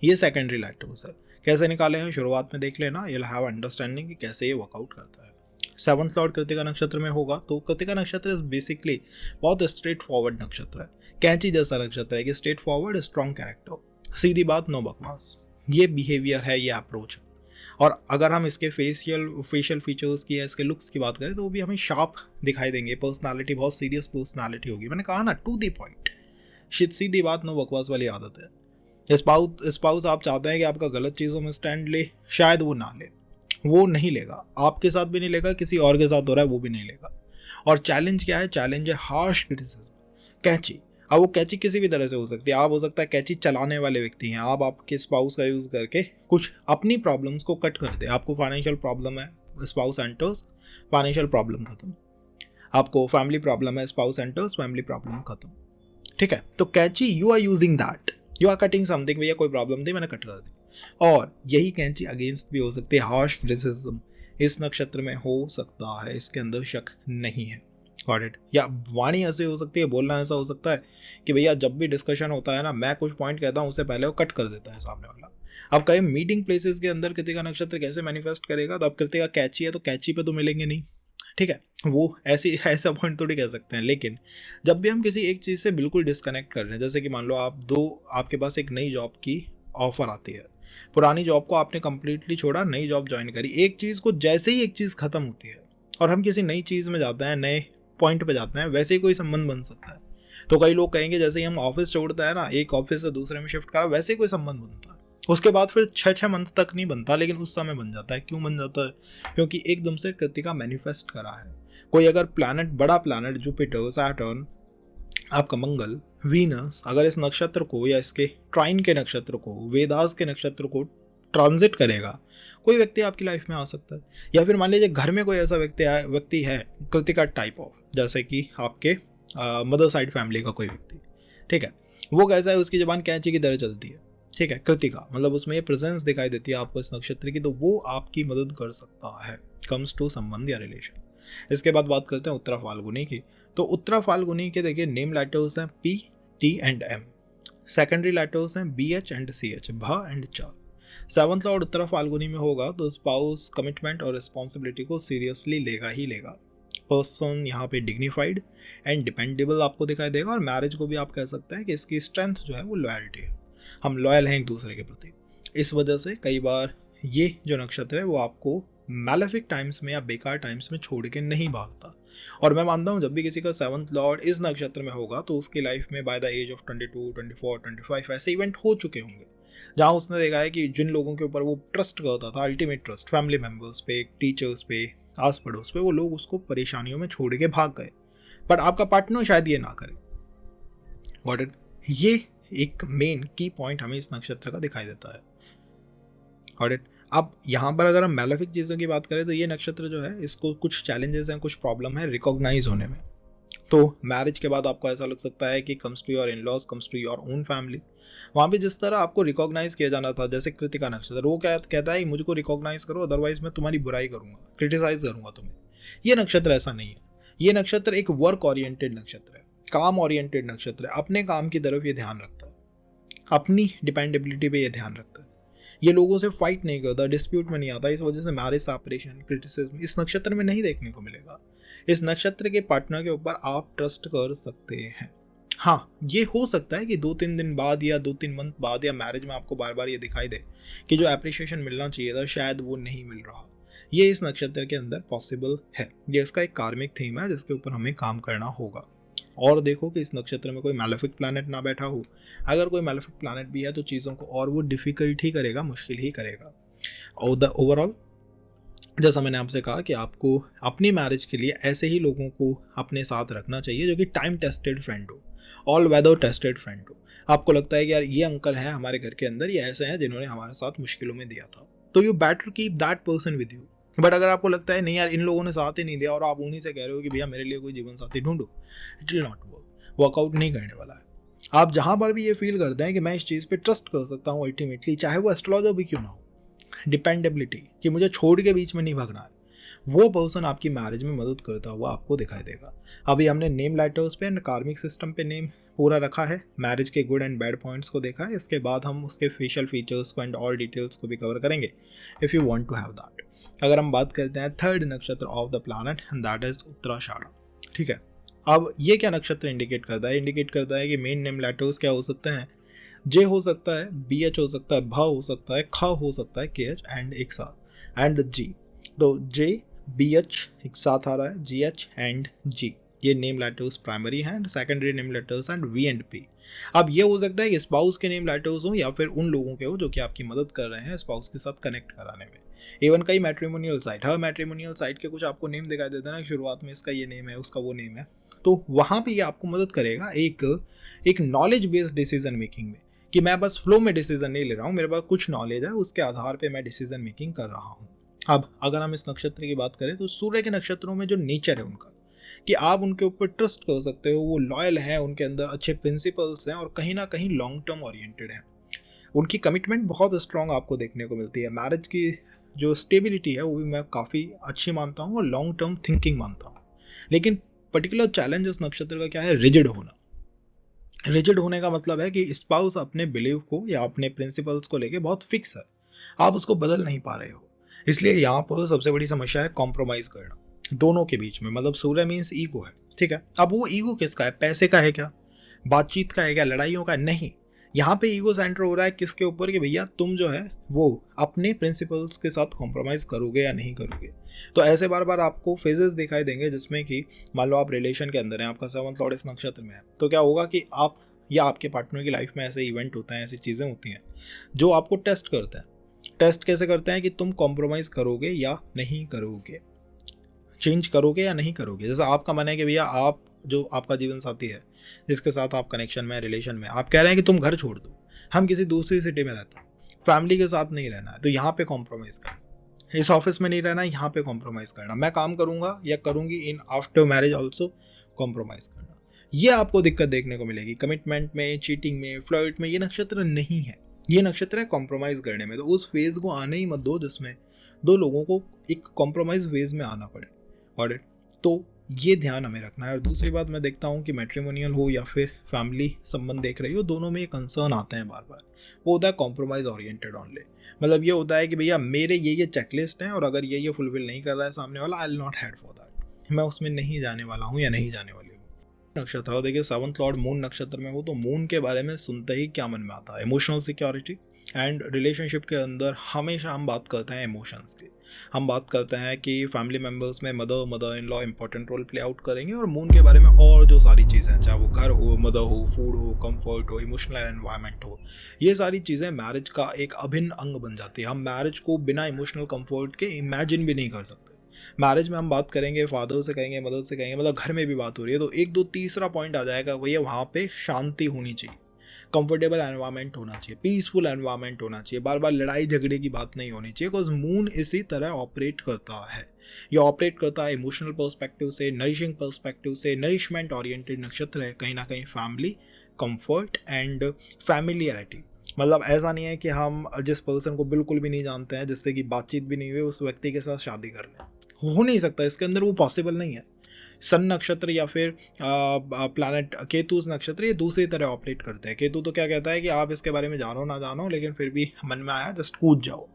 Speaker 1: ये सेकेंडरी लेटर्स है। कैसे निकाले हैं शुरुआत में देख लेना, you'll have अंडरस्टैंडिंग कि कैसे ये वर्कआउट करता है। 7th लॉर्ड कृतिका नक्षत्र में होगा तो कृतिका नक्षत्र इज बेसिकली बहुत स्ट्रेट फॉरवर्ड नक्षत्र है, कैंची जैसा नक्षत्र है कि स्ट्रेट फॉरवर्ड, स्ट्रॉन्ग कैरेक्टर, सीधी बात, नो बकवास, ये बिहेवियर है, ये अप्रोच है। और अगर हम इसके फेशियल फीचर्स की या इसके लुक्स की बात करें तो वो भी हमें शार्प दिखाई देंगे, पर्सनालिटी बहुत सीरियस पर्सनालिटी होगी, मैंने कहा ना टू दी पॉइंट, सीधी बात, नो बकवास वाली आदत है। स्पाउस आप चाहते हैं कि आपका गलत चीज़ों में स्टैंड ले, शायद वो ना ले, वो नहीं लेगा, आपके साथ भी नहीं लेगा, किसी और के साथ हो रहा है वो भी नहीं लेगा। और चैलेंज क्या है, चैलेंज है हार्श क्रिटिसिज्म, कैंची। अब वो कैंची किसी भी तरह से हो सकती है, आप हो सकता है कैंची चलाने वाले व्यक्ति हैं, आप आपके स्पाउस का यूज़ करके कुछ अपनी प्रॉब्लम्स को कट कर दे। आपको फाइनेंशियल प्रॉब्लम है, स्पाउस एंटर्स, फाइनेंशियल प्रॉब्लम खत्म। आपको फैमिली प्रॉब्लम है, स्पाउस एंटर्स, फैमिली प्रॉब्लम खत्म, ठीक है। तो कैंची, you are using that, you are cutting something, भैया कोई प्रॉब्लम थी मैंने कट कर दी। और यही कैंची अगेंस्ट भी हो सकती है, हार्श क्रिटिसिज्म इस नक्षत्र में हो सकता है, इसके अंदर शक नहीं है। Got it. या वाणी ऐसे हो सकती है, बोलना ऐसा हो सकता है कि भैया जब भी डिस्कशन होता है ना, मैं कुछ पॉइंट कहता हूँ उससे पहले वो कट कर देता है सामने वाला। अब कहीं मीटिंग प्लेसेस के अंदर कृतिका नक्षत्र कैसे मैनिफेस्ट करेगा, तो अब कृतिका कैची है तो कैची पे तो मिलेंगे नहीं, ठीक है, वो ऐसा पॉइंट थोड़ी कह सकते हैं। लेकिन जब भी हम किसी एक चीज़ से बिल्कुल डिस्कनेक्ट कर रहे हैं, जैसे कि मान लो आपके पास एक नई जॉब की ऑफर आती है, पुरानी जॉब को आपने कंप्लीटली छोड़ा, नई जॉब ज्वाइन करी, एक चीज़ को जैसे ही एक चीज़ खत्म होती है और हम किसी नई चीज़ में जाते हैं, नए पॉइंट पे जाते हैं, वैसे ही कोई संबंध बन सकता है। तो कई लोग कहेंगे जैसे ही हम ऑफिस छोड़ते हैं ना, एक ऑफिस से दूसरे में शिफ्ट करा, वैसे ही कोई संबंध बनता है। उसके बाद फिर 6 मंथ तक नहीं बनता, लेकिन उस समय बन जाता है। क्यों बन जाता है? क्योंकि एकदम से कृतिका मैनिफेस्ट करा है। कोई अगर प्लैनेट, बड़ा प्लैनेट, जुपिटर, सैटर्न, आपका मंगल, वीनस, अगर इस नक्षत्र को या इसके ट्राइन के नक्षत्र को, वेदास के नक्षत्र को ट्रांजिट करेगा, कोई व्यक्ति आपकी लाइफ में आ सकता है। या फिर मान लीजिए घर में कोई ऐसा व्यक्ति है कृतिका टाइप ऑफ, जैसे कि आपके मदर साइड फैमिली का कोई व्यक्ति, ठीक है, वो कैसा है, उसकी जबान कैंची की तरह चलती है, ठीक है, कृतिका मतलब उसमें ये प्रेजेंस दिखाई देती है आपको इस नक्षत्र की, तो वो आपकी मदद कर सकता है, कम्स टू संबंध या रिलेशन। इसके बाद बात करते हैं उत्तरा फाल्गुनी की। तो उत्तरा फाल्गुनी के देखिए नेम लेटर्स हैं P, T and M. Secondary letters हैं B, H and C, H, भ एंड च। सेवंथ लॉर्ड उत्तरा फाल्गुनी में होगा तो स्पाउस कमिटमेंट और रिस्पॉन्सिबिलिटी को सीरियसली लेगा ही लेगा। पर्सन यहाँ पे डिग्निफाइड एंड डिपेंडेबल आपको दिखाई देगा, और मैरिज को भी आप कह सकते हैं कि इसकी स्ट्रेंथ जो है वो लॉयल्टी है, हम लॉयल हैं एक दूसरे के प्रति। इस वजह से कई बार ये जो नक्षत्र है वो आपको मैलेफिक टाइम्स में या बेकार टाइम्स में छोड़ के नहीं भागता। और मैं मानता हूँ जब भी किसी का सेवंथ लॉर्ड इस नक्षत्र में होगा तो उसकी लाइफ में बाय द एज ऑफ 22, 24, 25 ऐसे इवेंट हो चुके होंगे जहाँ उसने देखा है कि जिन लोगों के ऊपर वो ट्रस्ट करता था, अल्टीमेट ट्रस्ट, फैमिली मेम्बर्स पे, टीचर्स पे, आस पड़ोस पे, वो लोग उसको परेशानियों में छोड़ के भाग गए। बट आपका पार्टनर शायद ये ना करे। Got it? ये एक मेन की पॉइंट हमें इस नक्षत्र का दिखाई देता है। Got it? अब यहाँ पर अगर हम मैलेफिक चीज़ों की बात करें तो ये नक्षत्र जो है इसको कुछ चैलेंजेस हैं, कुछ प्रॉब्लम है रिकॉग्नाइज होने में। तो मैरिज के बाद आपको ऐसा लग सकता है कि comes to your in laws, comes to your own family, वहाँ पे जिस तरह आपको रिकॉग्नाइज किया जाना था, जैसे कृतिका नक्षत्र वो क्या कहता है, मुझको रिकॉग्नाइज करो अदरवाइज मैं तुम्हारी बुराई करूंगा, क्रिटिसाइज करूंगा तुम्हें। ये नक्षत्र ऐसा नहीं है। ये नक्षत्र एक वर्क ओरिएंटेड नक्षत्र है, काम ओरिएंटेड नक्षत्र है। अपने काम की तरफ ये ध्यान रखता है, अपनी डिपेंडेबिलिटी पे ये ध्यान रखता है। ये लोगों से फाइट नहीं करता, डिस्प्यूट में नहीं आता। इस वजह से मैरिज सेपरेशन, क्रिटिसिज्म इस नक्षत्र में नहीं देखने को मिलेगा। इस नक्षत्र के पार्टनर के ऊपर आप ट्रस्ट कर सकते हैं। हाँ, ये हो सकता है कि 2-3 दिन बाद या 2-3 मंथ बाद या मैरिज में आपको बार बार ये दिखाई दे कि जो अप्रिशिएशन मिलना चाहिए था शायद वो नहीं मिल रहा। ये इस नक्षत्र के अंदर पॉसिबल है। ये इसका एक कार्मिक थीम है जिसके ऊपर हमें काम करना होगा। और देखो कि इस नक्षत्र में कोई मैलेफिक प्लैनेट ना बैठा हो। अगर कोई मैलेफिक प्लैनेट भी है तो चीज़ों को और वो डिफिकल्ट ही करेगा, मुश्किल ही करेगा। और द ओवरऑल, जैसा मैंने आपसे कहा कि आपको अपनी मैरिज के लिए ऐसे ही लोगों को अपने साथ रखना चाहिए जो कि टाइम टेस्टेड फ्रेंड हो, ऑल वेदर टेस्टेड फ्रेंड हो। आपको लगता है कि यार ये अंकल हैं हमारे घर के अंदर, ये ऐसे हैं जिन्होंने हमारे साथ मुश्किलों में दिया था, तो you better keep that person with you. But अगर आपको लगता है नहीं यार इन लोगों ने साथ ही नहीं दिया और आप उन्हीं से कह रहे हो कि भैया मेरे लिए कोई जीवन साथी ढूंढो, इट विल नॉट वर्कआउट नहीं करने वाला है। आप जहां पर भी ये फील करते हैं कि मैं इस चीज़ पे ट्रस्ट कर सकता हूँ अल्टीमेटली, चाहे वो एस्ट्रोलॉजर भी क्यों ना हो, डिपेंडेबिलिटी कि मुझे छोड़ के बीच में नहीं भागना है, वो पर्सन आपकी मैरिज में मदद करता हुआ आपको दिखाई देगा। अभी हमने नेम लेटर्स पे एंड कार्मिक सिस्टम पे नेम पूरा रखा है, मैरिज के गुड एंड बैड पॉइंट्स को देखा है। इसके बाद हम उसके फेशियल फीचर्स को एंड ऑल डिटेल्स को भी कवर करेंगे if you want to have that. अगर हम बात करते हैं third nakshatra of the planet and that is Uttarashadha, ठीक है। अब ये क्या नक्षत्र इंडिकेट करता है? इंडिकेट करता है कि मेन नेम लेटर्स क्या हो सकते हैं, जे हो सकता है, बी एच हो सकता है, भ हो सकता है, ख हो सकता है, के एच एंड एक साथ एंड जी। तो जे बी एच एक साथ आ रहा है, जी एच एंड जी, ये नेम लेटर्स प्राइमरी हैं and secondary name letters and V and P. अब ये हो सकता है कि स्पाउस के नेम लेटर्स हो या फिर उन लोगों के हो जो कि आपकी मदद कर रहे हैं स्पाउस के साथ कनेक्ट कराने में। इवन कई मैट्रिमोनियल साइट, हर मैट्रिमोनियल साइट के कुछ आपको नेम दिखाई देता है ना, शुरुआत में इसका ये नेम है, उसका वो नेम है, तो वहाँ पे ये आपको मदद करेगा एक नॉलेज बेस्ड डिसीजन मेकिंग में, कि मैं बस फ्लो में डिसीजन नहीं ले रहा हूँ, मेरे पास कुछ नॉलेज है, उसके आधार पे मैं डिसीजन मेकिंग कर रहा हूँ। अब अगर हम इस नक्षत्र की बात करें तो सूर्य के नक्षत्रों में जो नेचर है उनका, कि आप उनके ऊपर ट्रस्ट कर सकते हो, वो लॉयल हैं, उनके अंदर अच्छे प्रिंसिपल्स हैं और कहीं ना कहीं लॉन्ग टर्म ओरिएंटेड हैं, उनकी कमिटमेंट बहुत स्ट्रॉन्ग आपको देखने को मिलती है। मैरिज की जो स्टेबिलिटी है वो भी मैं काफ़ी अच्छी मानता हूँ और लॉन्ग टर्म थिंकिंग मानता हूँ। लेकिन पर्टिकुलर चैलेंज इस नक्षत्र का क्या है? रिजिड होना। रिजिड होने का मतलब है कि स्पाउस अपने बिलीव को या अपने प्रिंसिपल्स को लेके बहुत फिक्स है, आप उसको बदल नहीं पा रहे हो। इसलिए यहाँ पर सबसे बड़ी समस्या है कॉम्प्रोमाइज़ करना दोनों के बीच में। मतलब सूर्य मीन्स ईगो है, ठीक है। अब वो ईगो किसका है? पैसे का है क्या? बातचीत का है क्या? लड़ाइयों का? नहीं। यहाँ पे ईगो सेंटर हो रहा है किसके ऊपर, कि भैया तुम जो है वो अपने प्रिंसिपल्स के साथ कॉम्प्रोमाइज़ करोगे या नहीं करोगे। तो ऐसे बार बार आपको फेजेस दिखाई देंगे जिसमें कि मान लो आप रिलेशन के अंदर हैं, आपका सेवंथ लॉर्ड इस नक्षत्र में है, तो क्या होगा कि आप या आपके पार्टनर की लाइफ में ऐसे इवेंट होते हैं, ऐसी चीज़ें होती हैं जो आपको टेस्ट करते हैं। टेस्ट कैसे करते हैं कि तुम कॉम्प्रोमाइज़ करोगे या नहीं करोगे, चेंज करोगे या नहीं करोगे। जैसे आपका मन है कि भैया आप जो आपका जीवन साथी है, जिसके साथ आप कनेक्शन में, रिलेशन में, आप कह रहे हैं कि तुम घर छोड़ दो, हम किसी दूसरी सिटी में रहते हैं, फैमिली के साथ नहीं रहना है, तो यहाँ पे कॉम्प्रोमाइज़ करना, इस ऑफिस में नहीं रहना, यहाँ पे कॉम्प्रोमाइज़ करना, मैं काम करूँगा या करूँगी in after marriage also compromise करना, ये आपको दिक्कत देखने को मिलेगी। कमिटमेंट में, चीटिंग में, फ्लर्ट में ये नक्षत्र नहीं है, ये नक्षत्र है कॉम्प्रोमाइज़ करने में। तो उस फेज़ को आने ही मत दो जिसमें दो लोगों को एक कॉम्प्रोमाइज़ फेज़ में आना पड़े। और तो ये ध्यान हमें रखना है। और दूसरी बात मैं देखता हूँ कि मैट्रिमोनियल हो या फिर फैमिली संबंध देख रही हो, दोनों में ये कंसर्न आते हैं बार बार। वो होता है कॉम्प्रोमाइज़ ओरिएंटेड ऑनली, मतलब ये होता है कि भैया मेरे ये चेकलिस्ट हैं और अगर ये फुलफिल नहीं कर रहा है सामने वाला, I will not head for that, मैं उसमें नहीं जाने वाला हूँ या नहीं जाने वाली हूँ। नक्षत्र हो, देखिए 7th लॉर्ड मून नक्षत्र में हो तो मून के बारे में सुनते ही क्या मन में आता है, इमोशनल सिक्योरिटी। एंड रिलेशनशिप के अंदर हमेशा हम बात करते हैं इमोशंस की, हम बात करते हैं कि फैमिली मेम्बर्स में mother in law important role play out करेंगे, और मून के बारे में और जो सारी चीज़ें हैं, चाहे वो घर हो, मदर हो, फूड हो, कंफर्ट हो, इमोशनल एनवायरनमेंट हो, ये सारी चीज़ें मैरिज का एक अभिन्न अंग बन जाती है। हम मैरिज को बिना इमोशनल कंफर्ट के इमेजिन भी नहीं कर सकते। मैरिज में हम बात करेंगे, फादर से कहेंगे, मदर से कहेंगे, मतलब घर में भी बात हो रही है, तो एक दो तीसरा पॉइंट आ जाएगा, भैया वहाँ पे शांति होनी चाहिए, कंफर्टेबल एनवायरनमेंट होना चाहिए, पीसफुल एनवायरनमेंट होना चाहिए, बार बार लड़ाई झगड़े की बात नहीं होनी चाहिए। बिकॉज मून इसी तरह ऑपरेट करता है, ये ऑपरेट करता है इमोशनल पर्सपेक्टिव से, नरिशिंग पर्सपेक्टिव से, नरिशमेंट ओरिएंटेड नक्षत्र है कहीं ना कहीं फैमिली, कंफर्ट एंड फैमिलियरिटी। मतलब ऐसा नहीं है कि हम जिस पर्सन को बिल्कुल भी नहीं जानते हैं, जिससे कि बातचीत भी नहीं हुई, उस व्यक्ति के साथ शादी कर लें, हो नहीं सकता, इसके अंदर वो पॉसिबल नहीं है। सन नक्षत्र या फिर प्लैनेट केतु नक्षत्र ये दूसरी तरह ऑपरेट करते हैं। केतु तो क्या कहता है कि आप इसके बारे में जानो ना जानो, लेकिन फिर भी मन में आया जस्ट कूद जाओ,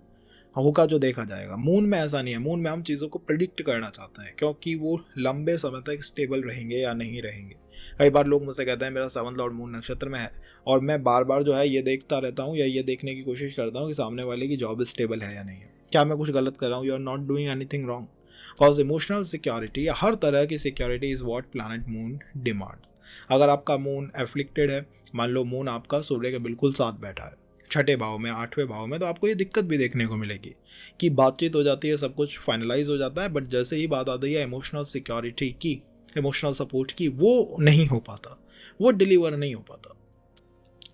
Speaker 1: होगा जो देखा जाएगा। मून में ऐसा नहीं है, मून में हम चीज़ों को प्रिडिक्ट करना चाहते हैं, क्योंकि वो लंबे समय तक स्टेबल रहेंगे या नहीं रहेंगे। कई बार लोग मुझसे कहते हैं मेरा 7th लॉर्ड मून नक्षत्र में है, और मैं बार बार जो है ये देखता रहता हूँ या ये देखने की कोशिश करता हूँ कि सामने वाले की जॉब स्टेबल है या नहीं है, क्या मैं कुछ गलत कर रहा हूँ। You are not doing anything wrong, because emotional security या हर तरह की security is what planet moon demands. अगर आपका मून एफ्लिक्टेड है, मान लो मून आपका सूर्य के बिल्कुल साथ बैठा है, 6ठे भाव में, 8वें भाव में, तो आपको ये दिक्कत भी देखने को मिलेगी कि बातचीत हो जाती है, सब कुछ फाइनलाइज हो जाता है, बट जैसे ही बात आती है इमोशनल सिक्योरिटी की, इमोशनल सपोर्ट की, वो नहीं हो पाता, वो डिलीवर नहीं हो पाता।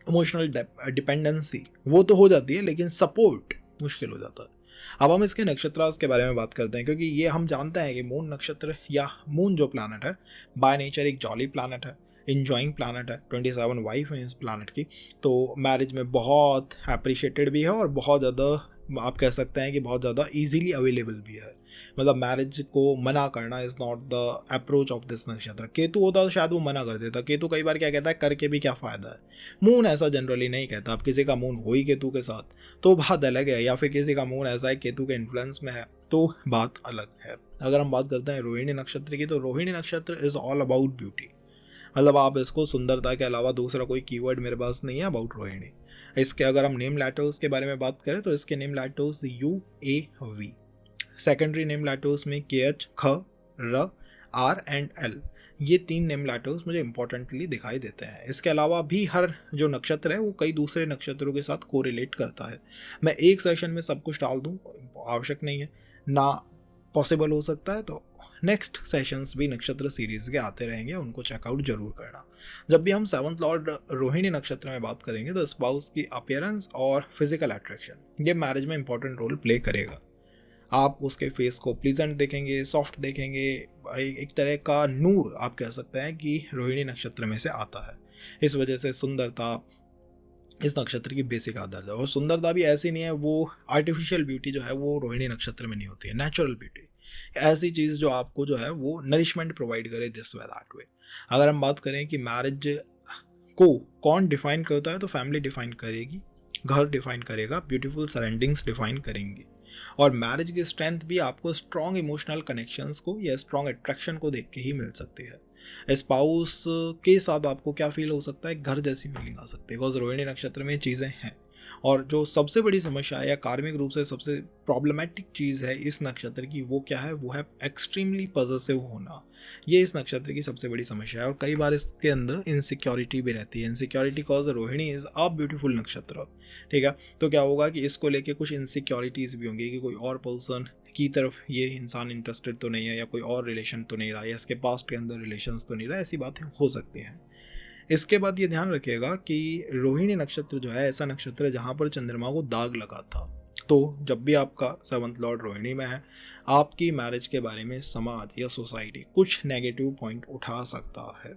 Speaker 1: इमोशनल डिपेंडेंसी वो तो हो जाती है, लेकिन सपोर्ट मुश्किल हो जाता है। अब हम इसके नक्षत्रास के बारे में बात करते हैं, क्योंकि ये हम जानते हैं कि मून नक्षत्र या मून जो प्लैनेट है बाय नेचर एक जॉली प्लैनेट है, इंजॉइंग प्लैनेट है, 27 वाइफ है इस प्लैनेट की, तो मैरिज में बहुत अप्रिशिएटेड भी है और बहुत ज़्यादा आप कह सकते हैं कि बहुत ज़्यादा इजीली अवेलेबल भी है। मतलब मैरिज को मना करना is not the approach of this नक्षत्र। केतु होता तो शायद वो मना कर देता, केतु कई बार क्या कहता है करके भी क्या फ़ायदा है, मून ऐसा जनरली नहीं कहता। अब किसी का मून हो ही केतु के साथ तो बात अलग है, या फिर किसी का मून ऐसा है केतु के इन्फ्लुएंस में है तो बात अलग है। अगर हम बात करते हैं रोहिणी नक्षत्र की, तो रोहिणी नक्षत्र इज़ ऑल अबाउट ब्यूटी। मतलब आप इसको सुंदरता के अलावा दूसरा कोई कीवर्ड मेरे पास नहीं है अबाउट रोहिणी। इसके अगर हम नेम लेटर्स के बारे में बात करें तो इसके name letters UAV, secondary name letters में KH, ख, र, R एंड L, ये 3 नेम लेटर्स मुझे इंपॉर्टेंटली दिखाई देते हैं। इसके अलावा भी हर जो नक्षत्र है वो कई दूसरे नक्षत्रों के साथ कोरिलेट करता है। मैं एक सेशन में सब कुछ डाल दूँ आवश्यक नहीं है, ना पॉसिबल हो सकता है, तो नेक्स्ट सेशंस भी नक्षत्र सीरीज के आते रहेंगे, उनको चेकआउट जरूर करना। जब भी हम 7th लॉर्ड रोहिणी नक्षत्र में बात करेंगे तो स्पाउस की अपीयरेंस और फिजिकल अट्रैक्शन ये मैरिज में इंपॉर्टेंट रोल प्ले करेगा। आप उसके फेस को प्लीजेंट देखेंगे, सॉफ्ट देखेंगे, एक तरह का नूर आप कह सकते हैं कि रोहिणी नक्षत्र में से आता है। इस वजह से सुंदरता इस नक्षत्र की बेसिक आदत है, और सुंदरता भी ऐसी नहीं है, वो आर्टिफिशियल ब्यूटी जो है वो रोहिणी नक्षत्र में नहीं होती है, नेचुरल ब्यूटी, ऐसी चीज़ जो आपको जो है वो नरिशमेंट प्रोवाइड करे दिस वे दैट वे। अगर हम बात करें कि मैरिज को कौन डिफाइन करता है, तो फैमिली डिफाइन करेगी, घर डिफाइन करेगा, ब्यूटीफुल सराउंडिंग्स डिफाइन करेंगी, और मैरिज की स्ट्रेंथ भी आपको स्ट्रॉन्ग इमोशनल कनेक्शंस को या स्ट्रॉन्ग अट्रैक्शन को देख के ही मिल सकती है। स्पाउस के साथ आपको क्या फील हो सकता है, घर जैसी फीलिंग आ सकती है, बिकॉज रोहिणी नक्षत्र में चीज़ें हैं। और जो सबसे बड़ी समस्या है या कार्मिक रूप से सबसे प्रॉब्लमेटिक चीज़ है इस नक्षत्र की, वो क्या है? वो है एक्सट्रीमली पॉसेसिव होना। ये इस नक्षत्र की सबसे बड़ी समस्या है और कई बार इसके अंदर इनसिक्योरिटी भी रहती है। Insecurity cause Rohini is a beautiful नक्षत्र, ठीक है? तो क्या होगा कि इसको लेके कुछ इनसिक्योरिटीज़ भी होंगी कि कोई और पर्सन की तरफ ये इंसान इंटरेस्टेड तो नहीं है, या कोई और रिलेशन तो नहीं रहा, या इसके पास्ट के अंदर रिलेशंस तो नहीं रहा, ऐसी बातें हो सकती हैं। इसके बाद ये ध्यान रखिएगा कि रोहिणी नक्षत्र जो है ऐसा नक्षत्र है जहाँ पर चंद्रमा को दाग लगा था। तो जब भी आपका सेवंथ लॉर्ड रोहिणी में है, आपकी मैरिज के बारे में समाज या सोसाइटी कुछ नेगेटिव पॉइंट उठा सकता है।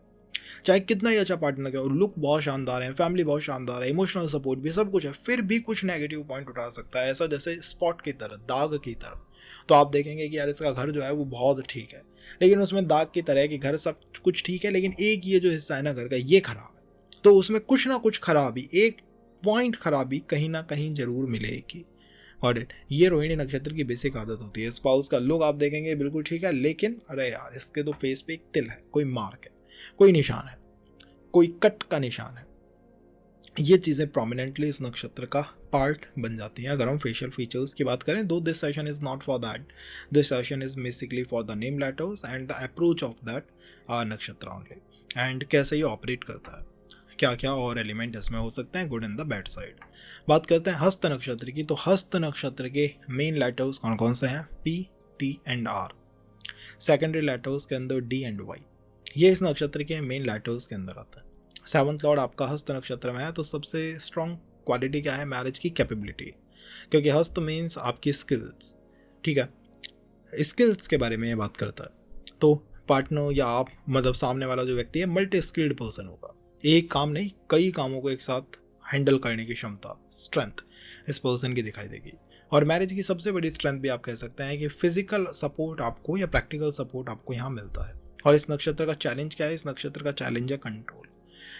Speaker 1: चाहे कितना ही अच्छा पार्टनर का हो, लुक बहुत शानदार है, फैमिली बहुत शानदार है, इमोशनल सपोर्ट भी सब कुछ है, फिर भी कुछ नेगेटिव पॉइंट उठा सकता है, ऐसा जैसे स्पॉट की तरह, दाग की तरह। तो आप देखेंगे कि यार इसका घर जो है वो बहुत ठीक है, लेकिन उसमें दाग की तरह है कि घर सब कुछ ठीक है, लेकिन एक ये जो हिस्सा है ना घर का, ये खराब है। तो उसमें कुछ ना कुछ खराबी, एक पॉइंट खराबी कहीं ना कहीं जरूर मिलेगी। और ये रोहिणी नक्षत्र की बेसिक आदत होती है। स्पाउस का लुक आप देखेंगे बिल्कुल ठीक है, लेकिन अरे यार इसके तो फेस पे एक तिल है, कोई मार्क है, कोई निशान है, कोई कट का निशान है। ये चीज़ें प्रोमिनेंटली इस नक्षत्र का पार्ट बन जाती हैं। अगर हम फेशियल फीचर्स की बात करें, दो this session is not for that, this session is basically for the name letters and the approach of that नक्षत्र ओनली, एंड कैसे ये ऑपरेट करता है, क्या क्या और एलिमेंट इसमें हो सकते हैं, good and the bad side. बात करते हैं हस्त नक्षत्र की। तो हस्त नक्षत्र के मेन लेटर्स कौन कौन से हैं? P, T and R. Secondary letters के अंदर डी एंड वाई। ये इस नक्षत्र के मेन लेटर्स के अंदर आता है। सेवंथ लॉर्ड आपका हस्त नक्षत्र में है, तो सबसे स्ट्रॉन्ग क्वालिटी क्या है? मैरिज की कैपेबिलिटी, क्योंकि हस्त मीन्स आपकी स्किल्स, ठीक है? स्किल्स के बारे में ये बात करता है। तो पार्टनर या आप, मतलब सामने वाला जो व्यक्ति है, मल्टी स्किल्ड पर्सन होगा। एक काम नहीं, कई कामों को एक साथ हैंडल करने की क्षमता, स्ट्रेंथ इस पर्सन की दिखाई देगी। और मैरिज की सबसे बड़ी स्ट्रेंथ भी आप कह सकते हैं कि फिजिकल सपोर्ट आपको या प्रैक्टिकल सपोर्ट आपको यहाँ मिलता है। और इस नक्षत्र का चैलेंज क्या है? इस नक्षत्र का चैलेंज है कंट्रोल।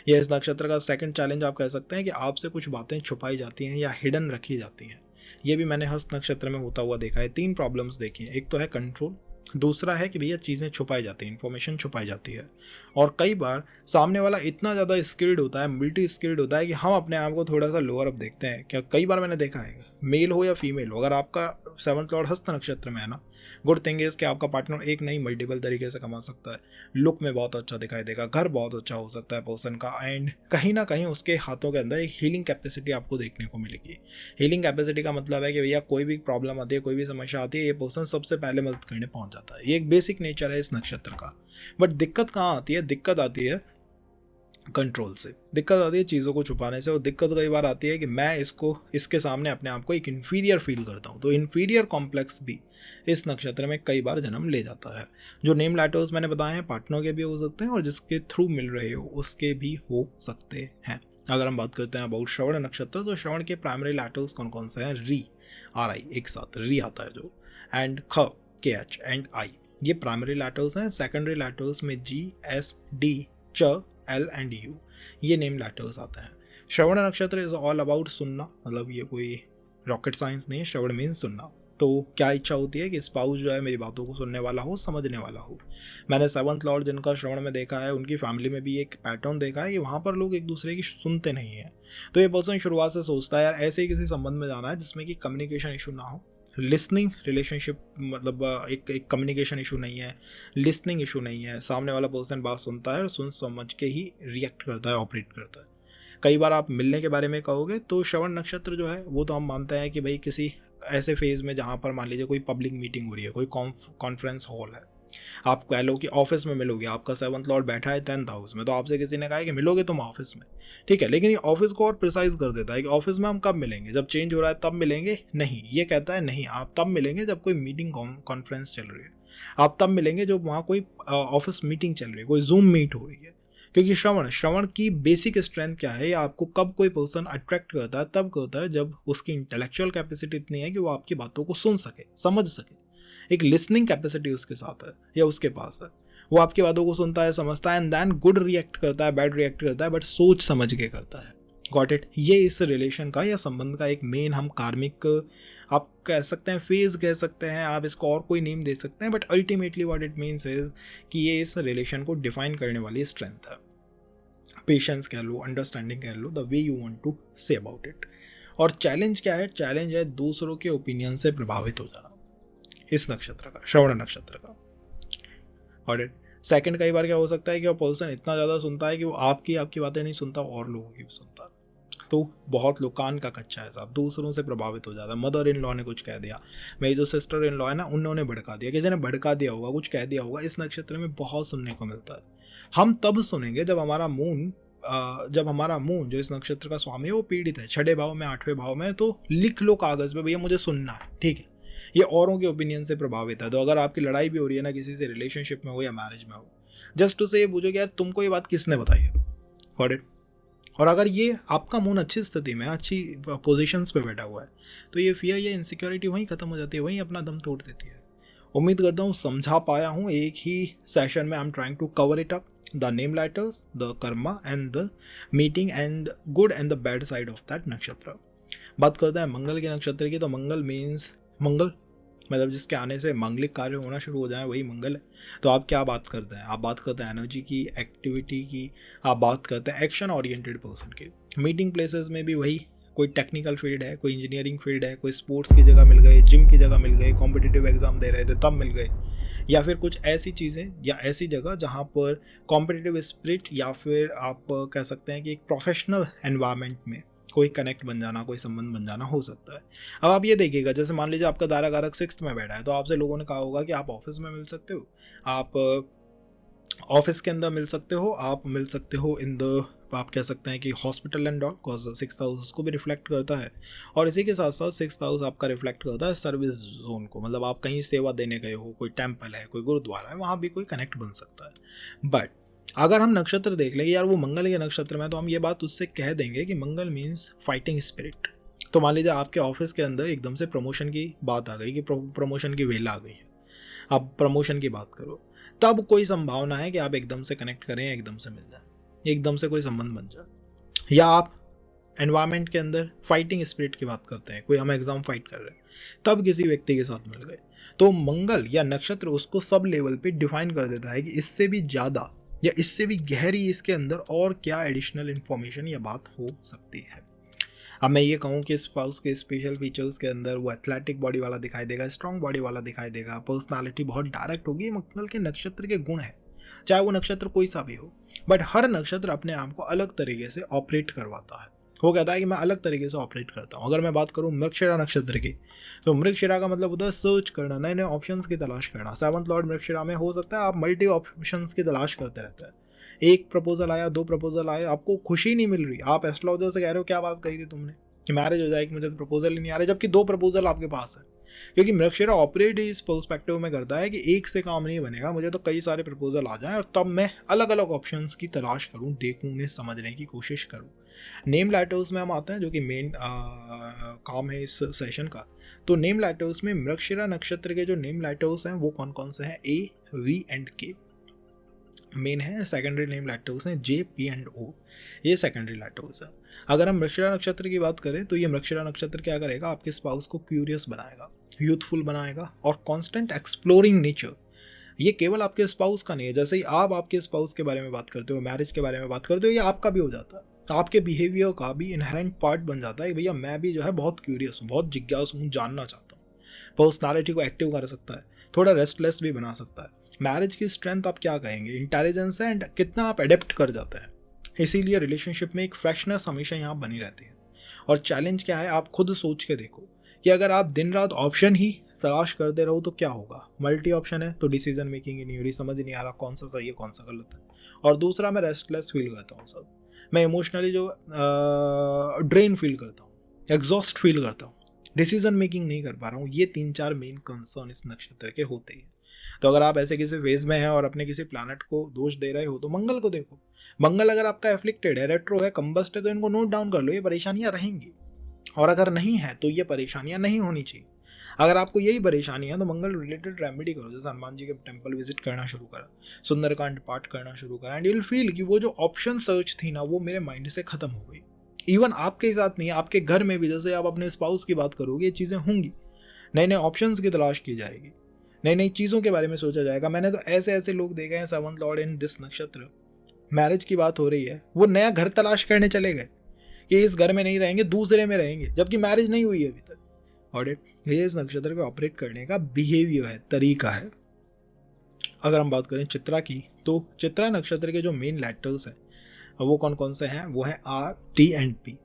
Speaker 1: या इस नक्षत्र का सेकंड चैलेंज आप कह सकते हैं कि आपसे कुछ बातें छुपाई जाती हैं या हिडन रखी जाती हैं। ये भी मैंने हस्त नक्षत्र में होता हुआ देखा है। तीन प्रॉब्लम्स देखी हैं। एक तो है कंट्रोल, दूसरा है कि भैया चीज़ें छुपाई जाती हैं, इन्फॉर्मेशन छुपाई जाती है, और कई बार सामने वाला इतना ज़्यादा स्किल्ड होता है, मल्टी स्किल्ड होता है कि हम अपने आप को थोड़ा सा लोअर अप देखते हैं। क्या कई बार मैंने देखा है, मेल हो या फीमेल हो, अगर आपका सेवंथ लॉर्ड हस्त नक्षत्र में है ना, गुड थिंग इज कि आपका पार्टनर एक नहीं मल्टीपल तरीके से कमा सकता है। लुक में बहुत अच्छा दिखाई देगा, घर बहुत अच्छा हो सकता है पर्सन का, एंड कहीं ना कहीं उसके हाथों के अंदर एक हीलिंग कैपेसिटी आपको देखने को मिलेगी। हीलिंग कैपेसिटी का मतलब है कि भैया कोई भी प्रॉब्लम आती है, कोई भी समस्या आती है, ये पर्सन सबसे पहले मदद करने पहुंच जाता है। ये एक बेसिक नेचर है इस नक्षत्र का। बट दिक्कत कहाँ आती है? दिक्कत आती है कंट्रोल से, दिक्कत आती है चीज़ों को छुपाने से, और दिक्कत कई बार आती है कि मैं इसके सामने अपने आप को एक इन्फीरियर फील करता हूँ। तो इन्फीरियर कॉम्प्लेक्स भी इस नक्षत्र में कई बार जन्म ले जाता है। जो नेम लेटर्स मैंने बताए हैं, पार्टनर के भी हो सकते हैं और जिसके थ्रू मिल रहे हो उसके भी हो सकते हैं। अगर हम बात करते हैं अबाउट श्रवण नक्षत्र, तो श्रवण के प्राइमरी लेटर्स कौन कौन से हैं? री, आर आई, एक साथ री आता है जो, एंड ख, के एच एंड आई, ये प्राइमरी लेटर्स हैं। सेकेंडरी लेटर्स में जी, एस, डी, च, एल एंड यू, ये नेम लेटर्स आते हैं। श्रवण नक्षत्र इज ऑल अबाउट सुनना, मतलब ये कोई रॉकेट साइंस नहीं है, श्रवण मीन्स सुनना। तो क्या इच्छा होती है कि स्पाउस जो है मेरी बातों को सुनने वाला हो, समझने वाला हो। मैंने सेवंथ लॉर्ड जिनका श्रवण में देखा है, उनकी फैमिली में भी एक पैटर्न देखा है कि वहाँ पर लोग एक दूसरे की सुनते नहीं हैं। तो ये पर्सन शुरुआत से सोचता है यार ऐसे ही किसी संबंध में जाना है जिसमें कि कम्युनिकेशन इशू ना हो, लिसनिंग रिलेशनशिप, मतलब एक कम्युनिकेशन इशू नहीं है, लिसनिंग इशू नहीं है, सामने वाला पर्सन बात सुनता है और सुन समझ के ही रिएक्ट करता है, ऑपरेट करता है। कई बार आप मिलने के बारे में कहोगे तो श्रवण नक्षत्र जो है वो तो हम मानते हैं कि भाई किसी ऐसे फेज में जहाँ पर मान लीजिए कोई पब्लिक मीटिंग हो रही है, कोई कॉन्फ्रेंस हॉल है, आप कह लो कि ऑफिस में मिलोगे, आपका सेवंथ लॉर्ड बैठा है 10th हाउस में, तो आपसे किसी ने कहा है कि मिलोगे तुम ऑफिस में, ठीक है, लेकिन ये ऑफिस को और प्रिसाइज कर देता है कि ऑफिस में हम कब मिलेंगे, जब चेंज हो रहा है तब मिलेंगे नहीं, ये कहता है नहीं आप तब मिलेंगे जब कोई मीटिंग कॉन्फ्रेंस चल रही है, आप तब मिलेंगे जब वहाँ कोई ऑफिस मीटिंग चल रही है, कोई जूम मीट हो रही है। क्योंकि श्रवण की बेसिक स्ट्रेंथ क्या है, या आपको कब कोई पर्सन अट्रैक्ट करता है, तब करता है जब उसकी इंटेलेक्चुअल कैपेसिटी इतनी है कि वो आपकी बातों को सुन सके, समझ सके, एक लिसनिंग कैपेसिटी उसके साथ है या उसके पास है, वो आपकी बातों को सुनता है, समझता है, एंड देन गुड रिएक्ट करता है, बैड रिएक्ट करता है, बट सोच समझ के करता है। Got it? ये इस रिलेशन का या संबंध का एक मेन हम कार्मिक, आप कह सकते हैं फेज कह सकते हैं, आप इसको और कोई नेम दे सकते हैं, but ultimately what it means is कि ये इस रिलेशन को डिफाइन करने वाली स्ट्रेंथ है। पेशेंस कह लो, अंडरस्टैंडिंग कह लो, the way you want to say about it. और चैलेंज क्या है? चैलेंज है दूसरों के ओपिनियन से प्रभावित हो जाना, इस नक्षत्र का, श्रवण नक्षत्र का। और सेकंड, कई बार क्या हो सकता है कि वो पर्सन इतना ज़्यादा सुनता है कि वो आपकी बातें नहीं सुनता, और लोगों की भी सुनता है। तो बहुत लोग कान का कच्चा है साहब, दूसरों से प्रभावित हो जाता है। मदर इन लॉ ने कुछ कह दिया, मेरी जो सिस्टर इन लॉ है ना, उन्होंने भड़का दिया, किसी ने भड़का दिया होगा, कुछ कह दिया होगा। इस नक्षत्र में बहुत सुनने को मिलता है। हम तब सुनेंगे जब हमारा मून जो इस नक्षत्र का स्वामी है वो पीड़ित है, 6 भाव में, 8वें भाव में, तो लिख लो कागज पे, भैया मुझे सुनना है, ठीक है। ये औरों के ओपिनियन से प्रभावित है। तो अगर आपकी लड़ाई भी हो रही है ना किसी से, रिलेशनशिप में हो या मैरिज में हो, जस्ट टू से ये पूछो कि यार तुमको ये बात किसने बताई है, गॉट इट। और अगर ये आपका मून अच्छी स्थिति में, अच्छी पोजीशंस पे बैठा हुआ है, तो ये फियर या इनसिक्योरिटी वहीं खत्म हो जाती है, वहीं अपना दम तोड़ देती है। उम्मीद करता हूँ समझा पाया हूँ। एक ही सेशन में I am trying to cover it up, the name letters, the karma and the meeting and good and the bad side of that nakshatra. बात करते हैं मंगल के नक्षत्र की। तो मंगल मीन्स मंगल, मतलब जिसके आने से मांगलिक कार्य होना शुरू हो जाए, वही मंगल है। तो आप क्या बात करते हैं? आप बात करते हैं एनर्जी की, एक्टिविटी की, आप बात करते हैं एक्शन ओरिएंटेड पर्सन की। मीटिंग प्लेसेस में भी वही, कोई टेक्निकल फील्ड है, कोई इंजीनियरिंग फील्ड है, कोई स्पोर्ट्स की जगह मिल गए, जिम की जगह मिल गए, कॉम्पिटिटिव एग्जाम दे रहे थे तब मिल गए, या फिर कुछ ऐसी चीज़ें या ऐसी जगह जहाँ पर कॉम्पिटिटिव स्पिरिट, या फिर आप कह सकते हैं कि एक प्रोफेशनल एनवायरनमेंट में कोई कनेक्ट बन जाना, कोई संबंध बन जाना हो सकता है। अब आप ये देखिएगा, जैसे मान लीजिए आपका दारा कारक 6th में बैठा है, तो आपसे लोगों ने कहा होगा कि आप ऑफिस में मिल सकते हो, आप ऑफिस के अंदर मिल सकते हो, आप मिल सकते हो इन द, आप कह सकते हैं कि hospital and all, cause 6th house उसको भी रिफ्लेक्ट करता है। और इसी के साथ साथ 6th हाउस आपका रिफ्लेक्ट करता है सर्विस जोन को, मतलब आप कहीं सेवा देने गए हो, कोई टेम्पल है, कोई गुरुद्वारा है, वहाँ भी कोई कनेक्ट बन सकता है। बट अगर हम नक्षत्र देख लेंगे यार वो मंगल के नक्षत्र में, तो हम ये बात उससे कह देंगे कि मंगल मीन्स फाइटिंग स्पिरिट। तो मान लीजिए आपके ऑफिस के अंदर एकदम से प्रमोशन की बात आ गई कि प्रमोशन की वेला आ गई है, आप प्रमोशन की बात करो, तब कोई संभावना है कि आप एकदम से कनेक्ट करें, एकदम से मिल जाए, एकदम से कोई संबंध बन जाए। या आप एनवायरनमेंट के अंदर फाइटिंग स्पिरिट की बात करते हैं, कोई हम एग्जाम फाइट कर रहे हैं, तब किसी व्यक्ति के साथ मिल गए, तो मंगल या नक्षत्र उसको सब लेवल पे डिफाइन कर देता है कि इससे भी ज़्यादा या इससे भी गहरी इसके अंदर और क्या एडिशनल इन्फॉर्मेशन या बात हो सकती है। अब मैं ये कहूँ कि स्पाउस के स्पेशल फीचर्स के अंदर वो एथलेटिक बॉडी वाला दिखाई देगा, स्ट्रॉन्ग बॉडी वाला दिखाई देगा, पर्सनालिटी बहुत डायरेक्ट होगी, ये मंगल के नक्षत्र के गुण है, चाहे वो नक्षत्र कोई सा भी हो। बट हर नक्षत्र अपने आप को अलग तरीके से ऑपरेट करवाता है, वो कहता है कि मैं अलग तरीके से ऑपरेट करता हूँ। अगर मैं बात करूँ मृगशिरा नक्षत्र की, तो मृगशिरा का मतलब होता है सर्च करना, नए नए ऑप्शंस की तलाश करना। 7th लॉर्ड मृगशिरा में हो सकता है आप मल्टी ऑप्शंस की तलाश करते रहते हैं, एक प्रपोजल आया, 2 प्रपोजल आए, आपको खुशी नहीं मिल रही, आप एस्ट्रोलॉजर से कह रहे हो क्या बात कही थी तुमने कि मैरिज हो जाएगी, मुझे तो प्रपोजल ही नहीं आ रहा, जबकि 2 प्रपोजल आपके पास है। क्योंकि मृगशिरा ऑपरेट इस पर्सपेक्टिव में करता है कि एक से काम नहीं बनेगा, मुझे तो कई सारे प्रपोजल आ जाएं और तब मैं अलग अलग ऑप्शंस की तलाश करूं, देखूं, उन्हें समझने की कोशिश करूं। नेम लेटर्स में हम आते हैं, जो कि मेन काम है इस सेशन का। तो नेम लेटर्स में मृगशिरा नक्षत्र के जो नेम लेटर्स हैं वो कौन कौन से हैं? ए, वी एंड के मेन है। सेकेंडरी नेम लेटर्स हैं जे, पी एंड ओ, ये सेकेंडरी लेटर्स हैं। अगर हम मृगशिरा नक्षत्र की बात करें तो ये मृगशिरा नक्षत्र क्या करेगा? आपके स्पाउस को क्यूरियस बनाएगा, यूथफुल बनाएगा और कांस्टेंट एक्सप्लोरिंग नेचर। ये केवल आपके स्पाउस का नहीं है, जैसे ही आप आपके स्पाउस के बारे में बात करते हो, मैरिज के बारे में बात करते हो, ये आपका भी हो जाता है, आपके बिहेवियर का भी इनहेरेंट पार्ट बन जाता है कि भैया मैं भी जो है बहुत क्यूरियस हूँ, बहुत जिज्ञासु हूँ, जानना चाहता हूँ। पर्सनालिटी को एक्टिव कर सकता है, थोड़ा रेस्टलेस भी बना सकता है। मैरिज की स्ट्रेंथ आप क्या कहेंगे? इंटेलिजेंस है एंड कितना आप एडेप्ट कर जाते हैं। इसीलिए रिलेशनशिप में एक फ्रेशनेस हमेशा यहाँ बनी रहती है। और चैलेंज क्या है? आप खुद सोच के देखो कि अगर आप दिन रात ऑप्शन ही तलाश करते रहो तो क्या होगा? मल्टी ऑप्शन है तो डिसीजन मेकिंग ही नहीं हो रही, समझ नहीं आ रहा कौन सा सही है कौन सा गलत है। और दूसरा, मैं रेस्टलेस फील करता हूँ सब, मैं इमोशनली जो ड्रेन फील करता हूँ, एग्जॉस्ट फील करता हूँ, डिसीजन मेकिंग नहीं कर पा रहा हूँ। ये 3-4 मेन कंसर्न इस नक्षत्र के होते हैं। तो अगर आप ऐसे किसी फेज में हैं और अपने किसी प्लैनेट को दोष दे रहे हो तो मंगल को देखो। मंगल अगर आपका एफ्लिक्टेड है, रेट्रो है, कंबस्ट है, तो इनको नोट डाउन कर लो, ये परेशानियां रहेंगी। और अगर नहीं है तो ये परेशानियां नहीं होनी चाहिए। अगर आपको यही परेशानी है तो मंगल रिलेटेड रेमेडी करो, जैसे हनुमान जी के टेम्पल विजिट करना शुरू करा, सुंदरकांड पाठ करना शुरू करा, एंड यू विल फील कि वो जो ऑप्शन सर्च थी ना वो मेरे माइंड से खत्म हो गई। इवन आपके साथ नहीं, आपके घर में भी जैसे आप अपने स्पाउस की बात करोगे ये चीज़ें होंगी, नए नए ऑप्शंस की तलाश की जाएगी, नई नई चीज़ों के बारे में सोचा जाएगा। मैंने तो ऐसे ऐसे लोग देखे हैं 7th लॉर्ड इन दिस नक्षत्र, मैरिज की बात हो रही है, वो नया घर तलाश करने चले गए कि इस घर में नहीं रहेंगे, दूसरे में रहेंगे, जबकि मैरिज नहीं हुई है अभी तक। और ये इस नक्षत्र को ऑपरेट करने का बिहेवियर है, तरीका है। अगर हम बात करें चित्रा की, तो चित्रा नक्षत्र के जो मेन लेटर्स हैं वो कौन कौन से हैं? वो हैं R, T and P,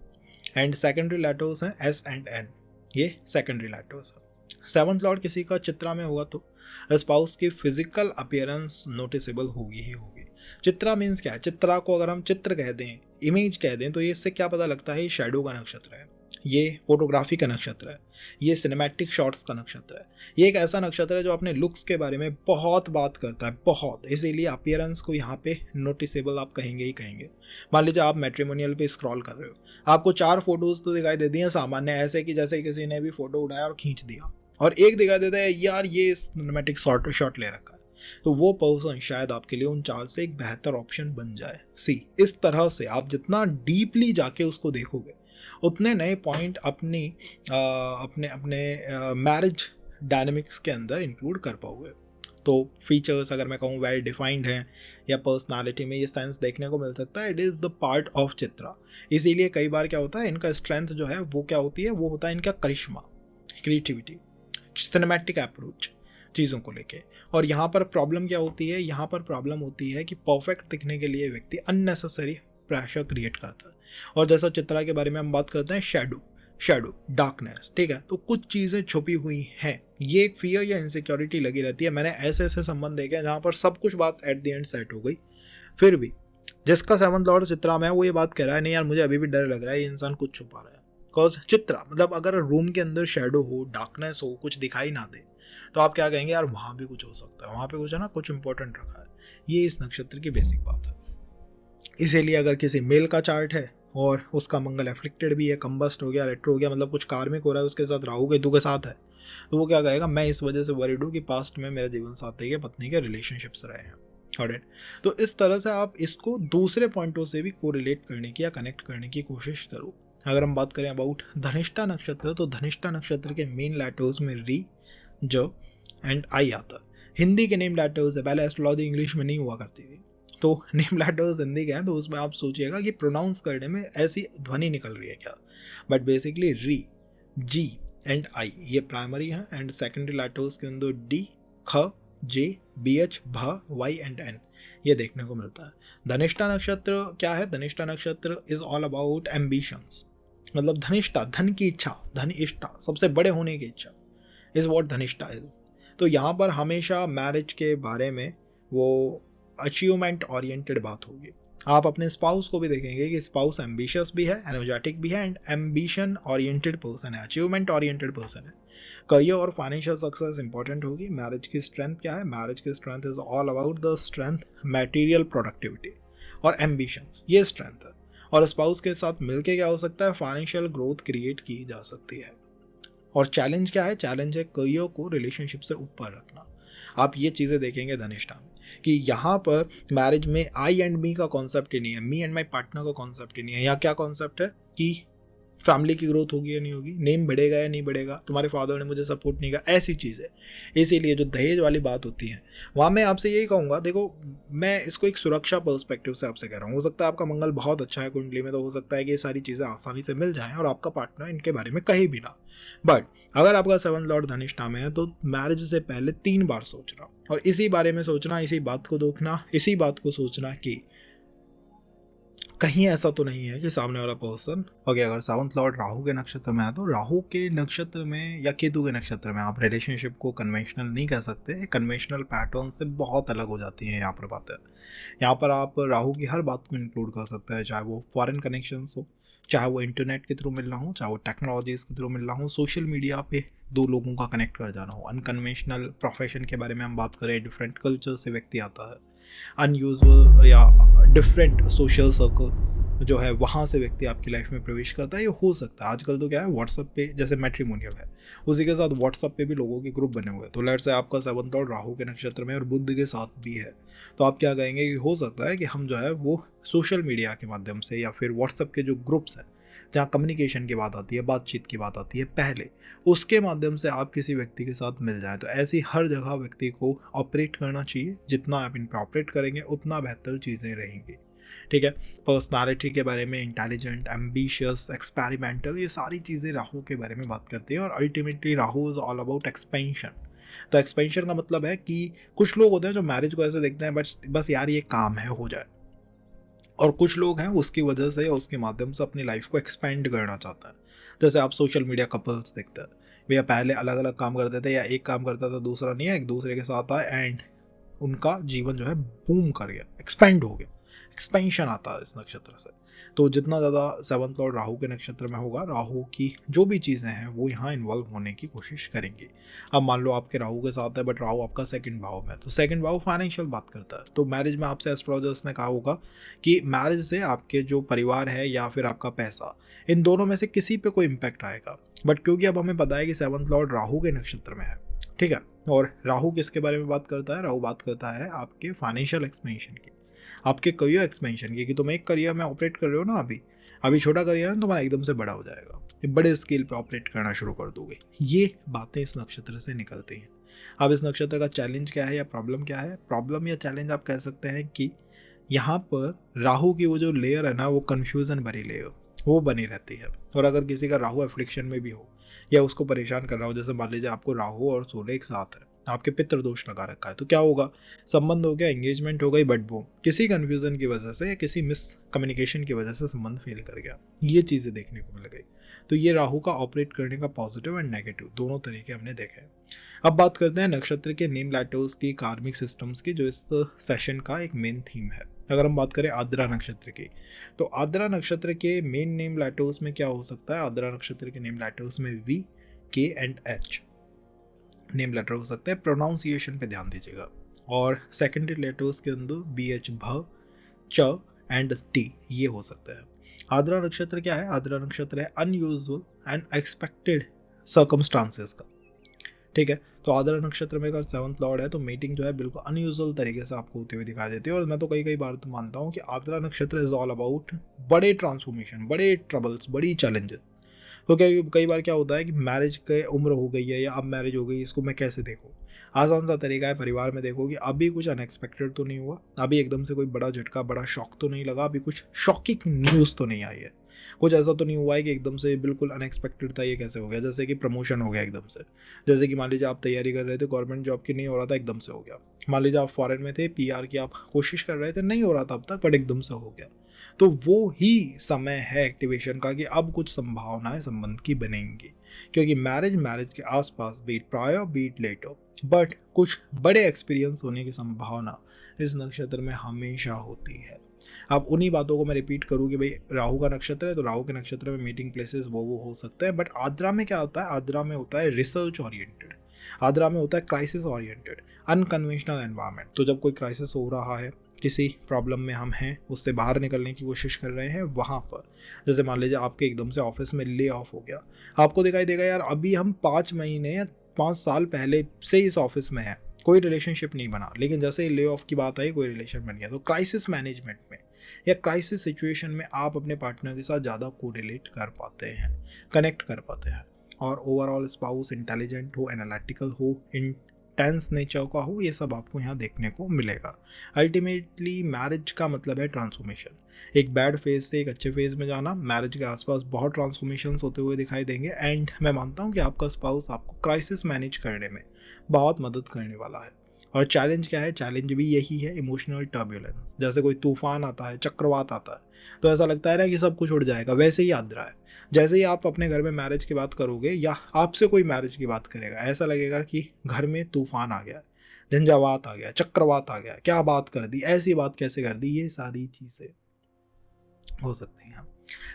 Speaker 1: and secondary letters हैं एस एंड एन। ये सेकेंडरी लेटर्स है। सेवंथ लॉर्ड किसी का चित्रा में हुआ तो स्पाउस की फिजिकल अपीयरेंस नोटिसेबल होगी ही होगी। चित्रा मीन्स क्या है? चित्रा को अगर हम चित्र कह दें, इमेज कह दें, तो ये इससे क्या पता लगता है? ये शेडो का नक्षत्र है, ये फोटोग्राफी का नक्षत्र है, ये सिनेमैटिक शॉट्स का नक्षत्र है। ये एक ऐसा नक्षत्र है जो अपने लुक्स के बारे में बहुत बात करता है, बहुत। इसीलिए अपीयरेंस को यहाँ पे नोटिसेबल आप कहेंगे ही कहेंगे। मान लीजिए आप मैट्रिमोनियल पे स्क्रॉल कर रहे हो, आपको 4 फोटोज तो दिखाई देती हैं सामान्य, ऐसे कि जैसे किसी ने भी फोटो उठाया और खींच दिया, और एक दिखाई देता है यार ये सिनेमैटिक शॉट ले रखा है, तो वो पर्सन शायद आपके लिए उन 4 से एक बेहतर ऑप्शन बन जाए। सी, इस तरह से आप जितना डीपली जाके उसको देखोगे, उतने नए पॉइंट अपने मैरिज डायनेमिक्स के अंदर इंक्लूड कर पाओगे। तो फीचर्स अगर मैं कहूँ वेल डिफाइंड हैं, या पर्सनालिटी में ये सेंस देखने को मिल सकता है। It is the part of Chitra. इसीलिए कई बार क्या होता है, इनका स्ट्रेंथ जो है वो क्या होती है? वो होता है इनका करिश्मा, क्रिएटिविटी, सिनेमैटिक अप्रोच चीज़ों को लेके। और यहाँ पर प्रॉब्लम क्या होती है? यहाँ पर प्रॉब्लम होती है कि परफेक्ट दिखने के लिए व्यक्ति अननेसेसरी प्रेशर क्रिएट करता है। और जैसा चित्रा के बारे में हम बात करते हैं, शेडो, डार्कनेस, ठीक है, तो कुछ चीज़ें छुपी हुई हैं। ये एक फियर या इनसिक्योरिटी लगी रहती है। मैंने ऐसे ऐसे संबंध देखे हैं जहाँ पर सब कुछ बात एट द एंड सेट हो गई, फिर भी जिसका 7th लॉर्ड चित्रा में है वो ये बात कह रहा है, नहीं यार मुझे अभी भी डर लग रहा है, ये इंसान कुछ छुपा रहा है। बिकॉज चित्रा मतलब अगर रूम के अंदर शेडो हो, डार्कनेस हो, कुछ दिखाई ना दे, तो आप क्या कहेंगे? यार वहाँ भी कुछ हो सकता है, वहाँ पे कुछ है ना, कुछ इंपॉर्टेंट रखा है। ये इस नक्षत्र की बेसिक बात है। इसीलिए अगर किसी मेल का चार्ट है और उसका मंगल एफ्लिक्टेड भी है, कंबस्ट हो गया, रेट्रो हो गया, मतलब कुछ कार्मिक हो रहा है, उसके साथ राहु केतु के साथ है, तो वो क्या कहेगा? मैं इस वजह से वरीड हूँ कि पास्ट में मेरे जीवन साथी के पत्नी के रिलेशनशिप्स रहे हैं। ऑलराइट, तो इस तरह से आप इसको दूसरे पॉइंटों से भी कोरिलेट करने की या कनेक्ट करने की कोशिश करो। अगर हम बात करें अबाउट धनिष्ठा नक्षत्र, तो धनिष्ठा नक्षत्र के मेन लेटर्स में री, ज एंड आई आता है। हिंदी के नेम लेटर्स है, पहले एस्ट्रोलॉजी इंग्लिश में नहीं हुआ करती थी, तो नेम लेटर्स हिंदी के हैं, तो उसमें आप सोचिएगा कि प्रोनाउंस करने में ऐसी ध्वनि निकल रही है क्या। बट बेसिकली री, जी एंड आई ये प्राइमरी है, एंड सेकेंडरी लेटर्स के अंदर डी, ख, जे, बी, एच, भ, वाई एंड एन ये देखने को मिलता है। धनिष्ठा नक्षत्र क्या है? धनिष्ठा नक्षत्र इज ऑल अबाउट एम्बिशंस, मतलब धनिष्ठा, धन की इच्छा, धनिष्ठा सबसे बड़े होने की इच्छा इज वॉट धनिष्ठा इज। तो यहाँ पर हमेशा मैरिज के बारे में वो अचीवमेंट ओरिएंटेड बात होगी। आप अपने स्पाउस को भी देखेंगे कि स्पाउस एम्बिशियस भी है, एनर्जेटिक भी है, एंड एम्बिशन ओरिएंटेड पर्सन है, अचीवमेंट ओरिएंटेड पर्सन है। करियर और फाइनेंशियल सक्सेस इंपॉर्टेंट होगी। मैरिज की स्ट्रेंथ क्या है? मैरिज की strength is all about the strength, material productivity और एम्बिशंस, ये स्ट्रेंथ है। और स्पाउस के साथ मिलके क्या हो सकता है? फाइनेंशियल ग्रोथ क्रिएट की जा सकती है। और चैलेंज क्या है? चैलेंज है करियर को रिलेशनशिप से ऊपर रखना। आप ये चीज़ें देखेंगे धनिष्ठा में कि यहाँ पर मैरिज में आई एंड मी का कॉन्सेप्ट ही नहीं है, मी एंड माई पार्टनर का कॉन्सेप्ट ही नहीं है। यहाँ क्या कॉन्सेप्ट है कि फैमिली की ग्रोथ होगी या नहीं होगी, नेम बढ़ेगा या नहीं बढ़ेगा, तुम्हारे फादर ने मुझे सपोर्ट नहीं किया, ऐसी चीज़ें। इसीलिए जो दहेज वाली बात होती है, वहाँ मैं आपसे यही कहूँगा, देखो मैं इसको एक सुरक्षा पर्सपेक्टिव से आपसे कह रहा हूँ। हो सकता है आपका मंगल बहुत अच्छा है कुंडली में, तो हो सकता है कि ये सारी चीज़ें आसानी से मिल जाएं और आपका पार्टनर इनके बारे में कहे भी ना। बट अगर आपका 7th लॉर्ड धनिष्ठा में है, तो मैरिज से पहले 3 बार सोचना, और इसी बारे में सोचना, इसी बात को देखना, इसी बात को सोचना कि कहीं ऐसा तो नहीं है कि सामने वाला पर्सन अगर 7th लॉर्ड राहु के नक्षत्र में है, तो राहु के नक्षत्र में या केतु के नक्षत्र में आप रिलेशनशिप को कन्वेंशनल नहीं कह सकते। कन्वेंशनल पैटर्न से बहुत अलग हो जाती हैं यहाँ पर बातें। यहाँ पर आप राहु की हर बात को इंक्लूड कर सकते हैं, चाहे वो फॉरेन कनेक्शंस हो, चाहे वो इंटरनेट के थ्रू मिलना हो, चाहे वो टेक्नोलॉजीज के थ्रू मिलना हो, सोशल मीडिया पे 2 लोगों का कनेक्ट कर जाना हो, अनकन्वेंशनल प्रोफेशन के बारे में हम बात करें, डिफरेंट कल्चर से व्यक्ति आता है, अनयूजुअल या डिफरेंट सोशल सर्कल जो है वहाँ से व्यक्ति आपकी लाइफ में प्रवेश करता है। ये हो सकता है। आजकल तो क्या है, व्हाट्सअप पे जैसे मैट्रिमोनियल है, उसी के साथ व्हाट्सअप पे भी लोगों के ग्रुप बने हुए हैं। तो लेट्स से आपका 7th लॉर्ड राहु के नक्षत्र में और बुध के साथ भी है, तो आप क्या कहेंगे कि हो सकता है कि हम जो है वो सोशल मीडिया के माध्यम से या फिर व्हाट्सअप के जो ग्रुप्स हैं जहाँ कम्युनिकेशन की बात आती है, बातचीत की बात आती है, पहले उसके माध्यम से आप किसी व्यक्ति के साथ मिल जाएं। तो ऐसी हर जगह व्यक्ति को ऑपरेट करना चाहिए। जितना आप इन पर ऑपरेट करेंगे उतना बेहतर चीज़ें रहेंगी। ठीक है। पर्सनालिटी के बारे में इंटेलिजेंट, एम्बिशियस, एक्सपेरिमेंटल, ये सारी चीज़ें राहु के बारे में बात करती हैं। और ultimately Rahu is all about expansion. तो एक्सपेंशन का मतलब है कि कुछ लोग होते हैं जो मैरिज को ऐसे देखते हैं बस यार ये काम है, हो जाए, और कुछ लोग हैं उसकी वजह से या उसके माध्यम से अपनी लाइफ को एक्सपेंड करना चाहता है। जैसे आप सोशल मीडिया कपल्स देखते हैं, भैया पहले अलग अलग काम करते थे या एक काम करता था दूसरा नहीं है, एक दूसरे के साथ आए एंड उनका जीवन जो है बूम कर गया, एक्सपेंड हो गया। एक्सपेंशन आता है इस नक्षत्र से। तो जितना ज़्यादा सेवंथ लॉर्ड राहु के नक्षत्र में होगा, राहु की जो भी चीज़ें हैं वो यहाँ इन्वॉल्व होने की कोशिश करेंगी। अब मान लो आपके राहु के साथ है बट राहु आपका सेकंड भाव में है, तो सेकंड भाव फाइनेंशियल बात करता है। तो मैरिज में आपसे एस्ट्रोलॉजर्स ने कहा होगा कि मैरिज से आपके जो परिवार है या फिर आपका पैसा, इन दोनों में से किसी पे कोई इम्पैक्ट आएगा। बट क्योंकि अब हमें पता है कि सेवंथ लॉर्ड राहु के नक्षत्र में है, ठीक है। और राहु किसके बारे में बात करता है? राहु बात करता है आपके फाइनेंशियल एक्सपेंशन की, आपके करियर एक्सपेंशन की, कि तुम एक करियर में ऑपरेट कर रहे हो ना, अभी छोटा करियर है, तुम्हारा एकदम से बड़ा हो जाएगा, ये बड़े स्केल पे ऑपरेट करना शुरू कर दोगे। ये बातें इस नक्षत्र से निकलती हैं। अब इस नक्षत्र का चैलेंज क्या है या प्रॉब्लम क्या है? प्रॉब्लम या चैलेंज आप कह सकते हैं कि यहाँ पर राहु की वो जो लेयर है ना, वो कन्फ्यूज़न भरी लेयर वो बनी रहती है। और अगर किसी का राहु एफ्लिक्शन में भी हो या उसको परेशान कर रहा हो, जैसे मान लीजिए आपको राहु और सूर्य एक साथ है, आपके पितृ दोष लगा रखा है, तो क्या होगा? संबंध हो गया, एंगेजमेंट हो गई, बट वो किसी कन्फ्यूजन की वजह से या किसी मिस कम्युनिकेशन की वजह से संबंध फेल कर गया। ये चीज़ें देखने को मिल गई। तो ये राहु का ऑपरेट करने का पॉजिटिव एंड नेगेटिव दोनों तरीके हमने देखे हैं। अब बात करते हैं नक्षत्र के नेम लेटर्स की, कार्मिक सिस्टम्स की, जो इस सेशन का एक मेन थीम है। अगर हम बात करें आद्रा नक्षत्र की, तो आद्रा नक्षत्र के मेन नेम लेटर्स में क्या हो सकता है? आद्रा नक्षत्र के नेम लेटर्स में वी, के एंड एच नेम लेटर हो सकते हैं। प्रोनाउंसिएशन पे ध्यान दीजिएगा। और सेकेंडरी लेटर्स के अंदर बी, एच, भ, च एंड टी ये हो सकता है। आद्रा नक्षत्र क्या है? आद्रा नक्षत्र है अनयूजुअल एंड एक्सपेक्टेड सर्कमस्टांसेस का, ठीक है। तो आद्रा नक्षत्र में अगर सेवंथ लॉर्ड है तो मीटिंग जो है बिल्कुल अनयूजुअल तरीके से आपको होते हुए दिखाई देती है। और मैं तो कई बार तो मानता हूँ कि आद्रा नक्षत्र इज ऑल अबाउट बड़े ट्रांसफॉर्मेशन, बड़े ट्रबल्स, बड़ी चैलेंजेस। तो कई बार क्या होता है कि मैरिज की उम्र हो गई है या अब मैरिज हो गई, इसको मैं कैसे देखूँ? आसान सा तरीका है, परिवार में देखो कि अभी कुछ अनएक्सपेक्टेड तो नहीं हुआ, अभी एकदम से कोई बड़ा झटका, बड़ा शॉक तो नहीं लगा, अभी कुछ शॉकिंग न्यूज़ तो नहीं आई है, कुछ ऐसा तो नहीं हुआ है कि एकदम से बिल्कुल अनएक्सपेक्टेड था, ये कैसे हो गया? जैसे कि प्रमोशन हो गया एकदम से। जैसे कि मान लीजिए आप तैयारी कर रहे थे गवर्नमेंट जॉब की, नहीं हो रहा था, एकदम से हो गया। मान लीजिए आप फॉरेन में थे, पीआर की आप कोशिश कर रहे थे, नहीं हो रहा था अब तक, बट एकदम से हो गया। तो वो ही समय है एक्टिवेशन का कि अब कुछ संभावनाएं संबंध की बनेंगी। क्योंकि मैरिज के आसपास be it prior be it later, but कुछ बड़े एक्सपीरियंस होने की संभावना इस नक्षत्र में हमेशा होती है। अब उन्हीं बातों को मैं रिपीट करूँ कि भाई राहु का नक्षत्र है तो राहु के नक्षत्र में मीटिंग प्लेसेस वो हो सकते हैं। बट आद्रा में क्या होता है? आद्रा में होता है रिसर्च ओरिएंटेड, आद्रा में होता है क्राइसिस ओरिएंटेड, अनकन्वेंशनल एनवायरनमेंट। तो जब कोई क्राइसिस हो रहा है, किसी प्रॉब्लम में हम हैं, उससे बाहर निकलने की कोशिश कर रहे हैं, वहाँ पर जैसे मान लीजिए आपके एकदम से ऑफिस में ले ऑफ हो गया, आपको दिखाई देगा यार अभी हम 5 महीने या 5 साल पहले से इस ऑफिस में हैं, कोई रिलेशनशिप नहीं बना, लेकिन जैसे ही ले ऑफ की बात आई कोई रिलेशन बन गया। तो क्राइसिस मैनेजमेंट में या क्राइसिस सिचुएशन में आप अपने पार्टनर के साथ ज़्यादा कोरिलेट कर पाते हैं, कनेक्ट कर पाते हैं। और ओवरऑल स्पाउस इंटेलिजेंट हो, एनालिटिकल हो, इंटेंस नेचर का हो, ये सब आपको यहाँ देखने को मिलेगा। अल्टीमेटली मैरिज का मतलब है ट्रांसफॉर्मेशन, एक बैड फेज से एक अच्छे फेज में जाना। मैरिज के आसपास बहुत ट्रांसफॉर्मेशंस होते हुए दिखाई देंगे। एंड मैं मानता हूँ कि आपका स्पाउस आपको क्राइसिस मैनेज करने में बहुत मदद करने वाला है। और चैलेंज क्या है? चैलेंज भी यही है, इमोशनल टर्बुलेंस। जैसे कोई तूफान आता है, चक्रवात आता है, तो ऐसा लगता है ना कि सब कुछ उड़ जाएगा, वैसे ही आद्रा है। जैसे ही आप अपने घर में मैरिज की बात करोगे या आपसे कोई मैरिज की बात करेगा, ऐसा लगेगा कि घर में तूफान आ गया, झंझावात आ गया, चक्रवात आ गया, क्या बात कर दी, ऐसी बात कैसे कर दी, ये सारी चीज़ें हो सकती हैं।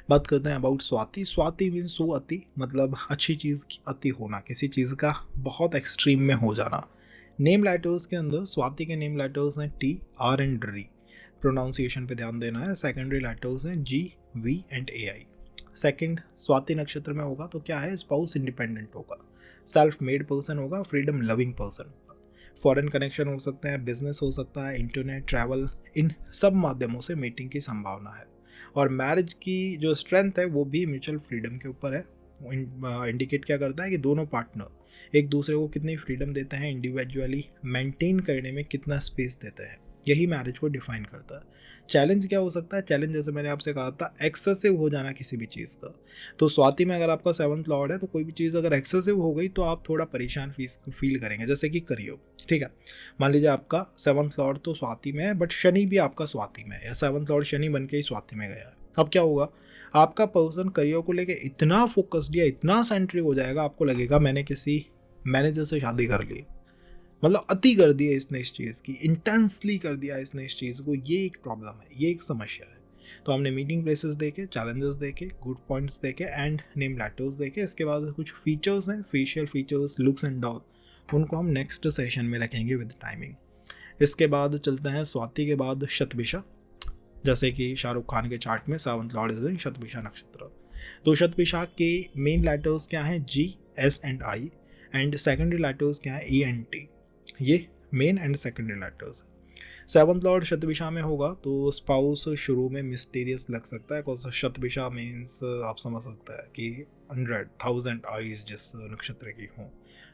Speaker 1: बात करते हैं about Swati. Swati means so अति, मतलब अच्छी चीज़ की अति होना, किसी चीज़ का बहुत एक्सट्रीम में हो जाना। नेम लेटर्स के अंदर स्वाति के नेम लेटर्स हैं टी, आर एंड री, प्रोनाउंसिएशन पे ध्यान देना है। सेकेंडरी लेटर्स हैं G, V and A I. Second Swati नक्षत्र में होगा तो क्या है? स्पाउस इंडिपेंडेंट होगा, सेल्फ मेड पर्सन होगा, फ्रीडम लविंग पर्सन होगा। फॉरेन कनेक्शन हो सकते हैं, बिजनेस हो सकता है, इंटरनेट, ट्रैवल, इन सब माध्यमों से मीटिंग की संभावना है। और मैरिज की जो स्ट्रेंथ है वो भी म्यूचुअल फ्रीडम के ऊपर है। इंडिकेट क्या करता है कि दोनों पार्टनर एक दूसरे को कितनी फ्रीडम देते हैं, इंडिविजुअली मेंटेन करने में कितना स्पेस देते हैं। यही मैरिज को डिफाइन करता है। चैलेंज क्या हो सकता है? चैलेंज जैसे मैंने आपसे कहा था, एक्सेसिव हो जाना किसी भी चीज़ का। तो स्वाति में अगर आपका 7th लॉर्ड है तो कोई भी चीज़ अगर एक्सेसिव हो गई तो आप थोड़ा परेशान फील करेंगे, जैसे कि करियर। ठीक है, मान लीजिए आपका 7th लॉर्ड तो स्वाति में है, बट शनि भी आपका स्वाति में है, या 7th लॉर्ड शनि बन के ही स्वाति में गया है। अब क्या होगा, आपका पर्सन करियर को लेके इतना फोकस्ड या इतना सेंट्रिक हो जाएगा, आपको लगेगा मैंने किसी मैनेजर से शादी कर ली। मतलब अति कर दिया इसने इस चीज़ की, इंटेंसली कर दिया इसने इस चीज़ को। ये एक प्रॉब्लम है, ये एक समस्या है। तो हमने मीटिंग प्लेसेस देखे, चैलेंजेस देखे, गुड पॉइंट्स देखे एंड नेम लेटर्स देखे। इसके बाद कुछ फीचर्स हैं, facial features, looks and all, उनको हम नेक्स्ट सेशन में रखेंगे विद टाइमिंग। इसके बाद चलते हैं स्वाति के बाद शतभिषा। जैसे कि शाहरुख खान के चार्ट में 7th Lord is in Shatabhisha नक्षत्र। तो शतभिषा के मेन लेटर्स क्या हैं? G, S and I, and secondary letters क्या है? E and T। ये मेन एंड सेकेंडरी लेटर्स है। 7th लॉर्ड शतभिषा में होगा तो स्पाउस शुरू में मिस्टीरियस लग सकता है, बिकॉज शतभिषा मीन्स आप समझ सकते हैं कि 100,000 आईज जिस नक्षत्र की हों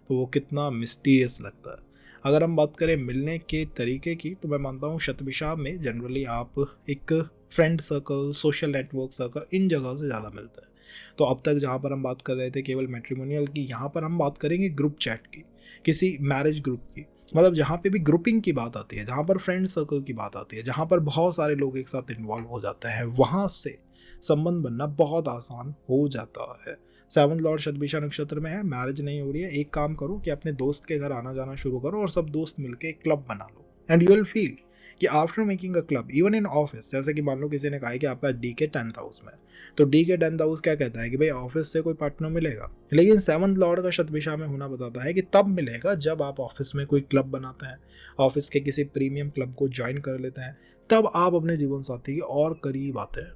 Speaker 1: तो वो कितना मिस्टीरियस लगता है। अगर हम बात करें मिलने के तरीके की, तो मैं मानता हूँ शतभिषा में जनरली आप एक friend circle, social network circle, इन जगह से ज़्यादा मिलता है। तो अब तक जहाँ पर हम बात कर रहे थे केवल मैट्रिमोनियल की, यहाँ पर हम बात करेंगे ग्रुप चैट की, किसी मैरिज ग्रुप की। मतलब जहाँ पे भी ग्रुपिंग की बात आती है, जहाँ पर फ्रेंड सर्कल की बात आती है, जहाँ पर बहुत सारे लोग एक साथ इन्वॉल्व हो जाते हैं, वहाँ से संबंध बनना बहुत आसान हो जाता है। 7th लॉर्ड शतभिषा नक्षत्र में है, मैरिज नहीं हो रही है, एक काम करो कि अपने दोस्त के घर आना जाना शुरू करो और सब दोस्त मिलके एक क्लब बना लो, एंड यू विल फील कि after making a club even in office, जैसे कि मान लो किसी ने कहा है कि आपका डी के 10th हाउस में, तो डी के 10th हाउस क्या कहता है कि भाई ऑफिस से कोई पार्टनर मिलेगा, लेकिन 7th लॉर्ड का शतभिषा में होना बताता है कि तब मिलेगा जब आप ऑफिस में कोई क्लब बनाते हैं, ऑफिस के किसी प्रीमियम क्लब को ज्वाइन कर लेते हैं, तब आप अपने जीवन साथी के और करीब आते हैं।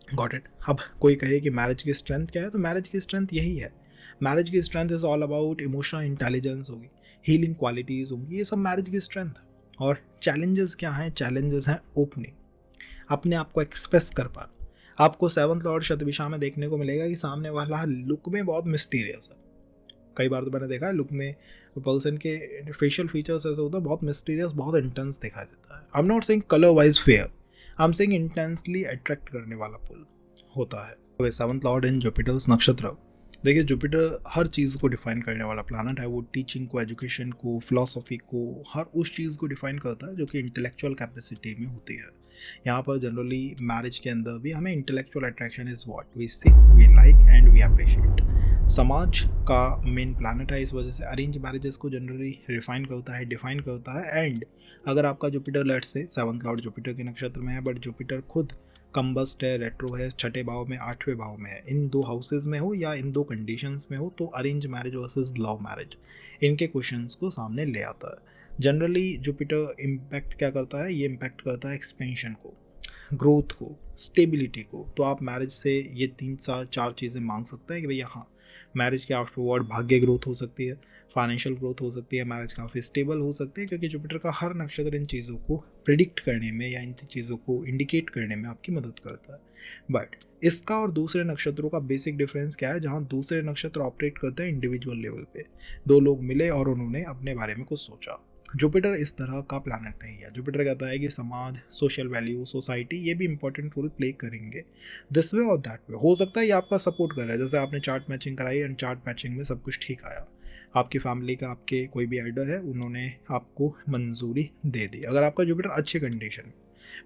Speaker 1: Got it. अब कोई कहे कि मैरिज की स्ट्रेंथ क्या है, तो मैरिज की स्ट्रेंथ यही है। मैरिज की strength is all about emotional intelligence होगी, हीलिंग क्वालिटीज़ होंगी, ये सब मैरिज की स्ट्रेंथ है। और चैलेंजेस क्या हैं? चैलेंजेस हैं ओपनिंग, अपने आप को एक्सप्रेस कर पाना। आपको 7th लॉर्ड शतभिषा में देखने को मिलेगा कि सामने वाला लुक में बहुत मिस्टीरियस है। कई बार तो मैंने देखा है लुक में पर्सन के फेशियल फीचर्स ऐसे होता है, बहुत मिस्टीरियस, बहुत इंटेंस दिखाई देता है। I am not saying colour wise fair, I am saying intensely attract करने वाला पुल होता है। 7th लॉर्ड इन जुपिटर्स नक्षत्र। देखिए जुपिटर हर चीज़ को डिफाइन करने वाला प्लानट है। वो टीचिंग को, एजुकेशन को, फिलॉसफी को, हर उस चीज़ को डिफाइन करता है जो कि इंटेलेक्चुअल कैपेसिटी में होती है। यहाँ पर जनरली मैरिज के अंदर भी हमें intellectual attraction is what we seek, we like and we appreciate. समाज का मेन प्लानट है, इस वजह से अरेंज मैरिजेस को जनरली रिफाइन करता है, डिफाइन करता है। एंड अगर आपका Jupiter let's say 7th Lord Jupiter के नक्षत्र में है, बट जुपिटर खुद कंबस्ट है, रेट्रो है, 6ठे भाव में, 8वें भाव में है, इन 2 हाउसेज में हो या इन 2 कंडीशंस में हो, तो arrange marriage versus love marriage, इनके क्वेश्चंस को सामने ले आता है। जनरली जुपिटर इम्पैक्ट क्या करता है? ये इम्पैक्ट करता है एक्सपेंशन को, ग्रोथ को, स्टेबिलिटी को। तो आप मैरिज से ये 3-4 चीज़ें मांग सकते हैं कि भैया हाँ, मैरिज के आफ्टरवर्ड भाग्य ग्रोथ हो सकती है, फाइनेंशियल ग्रोथ हो सकती है, मैरिज काफ़ी स्टेबल हो सकती है, क्योंकि जुपिटर का हर नक्षत्र इन चीज़ों को प्रिडिक्ट करने में या इन चीज़ों को इंडिकेट करने में आपकी मदद करता है। बट इसका और दूसरे नक्षत्रों का बेसिक डिफरेंस क्या है? जहाँ दूसरे नक्षत्र ऑपरेट करते हैं इंडिविजुअल लेवल पे, 2 लोग मिले और उन्होंने अपने बारे में कुछ सोचा। जुपिटर इस तरह का प्लैनेट नहीं है। जुपिटर कहता है कि समाज, सोशल वैल्यू, सोसाइटी, ये भी इंपॉर्टेंट रोल प्ले करेंगे दिस वे और दैट वे। हो सकता है ये आपका सपोर्ट कर रहा है, जैसे आपने चार्ट मैचिंग कराई एंड चार्ट मैचिंग में सब कुछ ठीक आया, आपकी फैमिली का, आपके कोई भी एल्डर है, उन्होंने आपको मंजूरी दे दी, अगर आपका जुपिटर अच्छी कंडीशन में।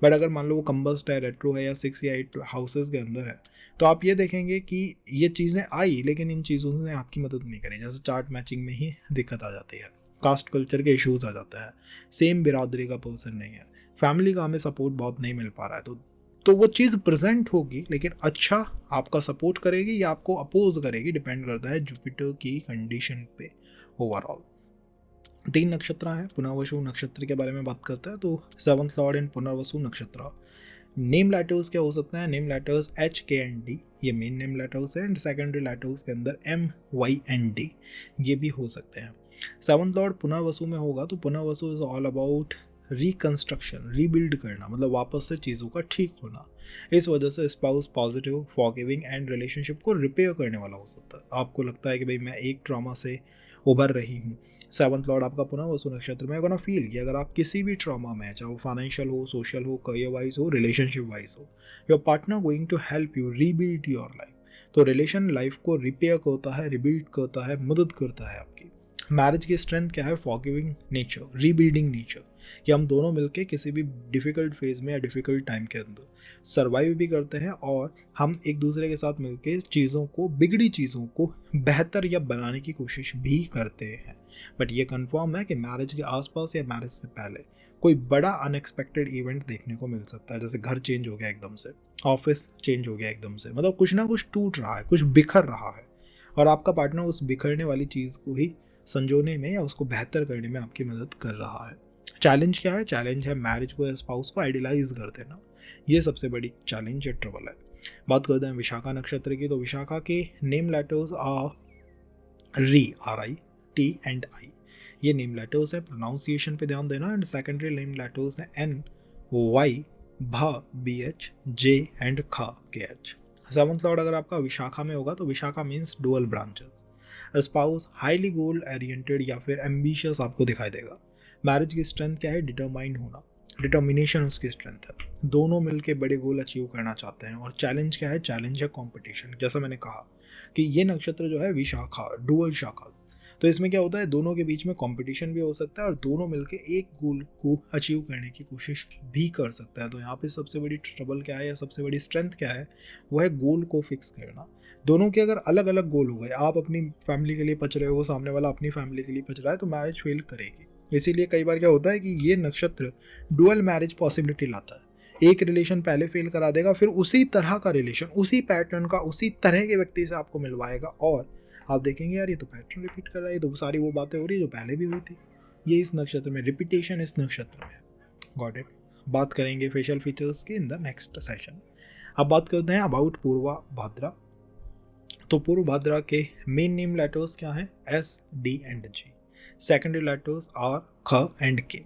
Speaker 1: बट अगर मान लो वो कंबस्ट है, रेट्रो है, या 6 या 8 हाउसेज के अंदर है, तो आप ये देखेंगे कि ये चीज़ें आई लेकिन इन चीज़ों ने आपकी मदद नहीं करी। जैसे चार्ट मैचिंग में ही दिक्कत आ जाती है, कास्ट कल्चर के इश्यूज आ जाते हैं, सेम बिरादरी का पर्सन नहीं है, फैमिली का हमें सपोर्ट बहुत नहीं मिल पा रहा है, तो वो चीज़ प्रेजेंट होगी, लेकिन अच्छा आपका सपोर्ट करेगी या आपको अपोज करेगी, डिपेंड करता है जुपिटर की कंडीशन पे ओवरऑल। 3 नक्षत्र हैं। पुनर्वसु नक्षत्र के बारे में बात करते हैं, तो 7th लॉर्ड इन पुनर्वसु नक्षत्र। नेम लेटर्स क्या हो सकते हैं? Name letters H, K and D, ये मेन नेम लेटर्स है, एंड सेकेंडरी लेटर्स के अंदर M, Y एंड D, ये भी हो सकते हैं। 7th लॉर्ड पुनर्वसु में होगा तो Punarvasu is all about reconstruction, rebuild करना, मतलब वापस से चीज़ों का ठीक होना। इस वजह से spouse positive, forgiving and relationship को रिपेयर करने वाला हो सकता है। आपको लगता है कि भाई मैं एक ट्रॉमा से उभर रही हूँ, सेवंथ लॉर्ड आपका पुनः वसु नक्षत्र में गोना फील कि अगर आप किसी भी ट्रॉमा में, चाहे वो फाइनेंशियल हो, सोशल हो, करियर वाइज हो, रिलेशनशिप वाइज हो, your partner going to help you rebuild your life. तो रिलेशन लाइफ को रिपेयर करता है, रिबिल्ड करता है, मदद करता है आपकी। मैरिज की स्ट्रेंथ क्या है? फॉरगिविंग नेचर, रीबिल्डिंग नेचर, कि हम दोनों मिलके किसी भी डिफ़िकल्ट फेज में या डिफ़िकल्ट टाइम के अंदर सर्वाइव भी करते हैं और हम एक दूसरे के साथ मिलके चीज़ों को, बिगड़ी चीज़ों को बेहतर या बनाने की कोशिश भी करते हैं। बट ये कंफर्म है कि मैरिज के आसपास या मैरिज से पहले कोई बड़ा अनएक्सपेक्टेड इवेंट देखने को मिल सकता है, जैसे घर चेंज हो गया एकदम से, ऑफिस चेंज हो गया एकदम से, मतलब कुछ ना कुछ टूट रहा है, कुछ बिखर रहा है, और आपका पार्टनर उस बिखरने वाली चीज़ को ही संजोने में या उसको बेहतर करने में आपकी मदद कर रहा है। चैलेंज क्या है? चैलेंज है मैरिज को या स्पाउस को आइडियलाइज कर देना। ये सबसे बड़ी चैलेंज या ट्रबल है। बात करते हैं विशाखा नक्षत्र की। तो विशाखा के नेम लेटर्स आर री, RI, T एंड I। ये नेम लेटर्स है, प्रोनाउंसिएशन पे ध्यान देना। एंड सेकेंडरी नेम लेटर्स हैं N, Y, भा, BH, J एंड खा, KH। सेवंथ लॉर्ड अगर आपका विशाखा में होगा तो Vishakha means dual branches. Spouse highly goal oriented या फिर एम्बिशियस आपको दिखाई देगा। मैरिज की स्ट्रेंथ क्या है? डिटरमाइंड होना, डिटर्मिनेशन उसकी स्ट्रेंथ है। दोनों मिलके बड़े गोल अचीव करना चाहते हैं। और चैलेंज क्या है? चैलेंज है कंपटीशन। जैसा मैंने कहा कि ये नक्षत्र जो है विशाखा, डुअल शाखास, तो इसमें क्या होता है, दोनों के बीच में कंपटीशन भी हो सकता है और दोनों मिलके एक गोल को अचीव करने की कोशिश भी कर सकता है। तो यहाँ पे सबसे बड़ी ट्रबल क्या है या सबसे बड़ी स्ट्रेंथ क्या है? वो है गोल को फिक्स करना। दोनों के अगर अलग अलग गोल हो गए, आप अपनी फैमिली के लिए पच रहे हो, सामने वाला अपनी फैमिली के लिए पच रहा है, तो मैरिज फेल करेगी। इसीलिए कई बार क्या होता है कि ये नक्षत्र डुअल मैरिज पॉसिबिलिटी लाता है। एक रिलेशन पहले फेल करा देगा, फिर उसी तरह का रिलेशन, उसी पैटर्न का, उसी तरह के व्यक्ति से आपको मिलवाएगा और आप देखेंगे यार ये तो पैटर्न रिपीट कर रहा है, ये तो सारी वो बातें हो रही है जो पहले भी हुई थी। ये इस नक्षत्र में, रिपीटेशन इस नक्षत्र में। Got it. बात करेंगे फेशियल फीचर्स की इन द नेक्स्ट सेशन। अब बात करते हैं अबाउट पूर्वा भाद्रा। तो पूर्व भाद्रा के मेन नेम लेटर्स क्या हैं? S, D and G। Secondary letters are ख and K.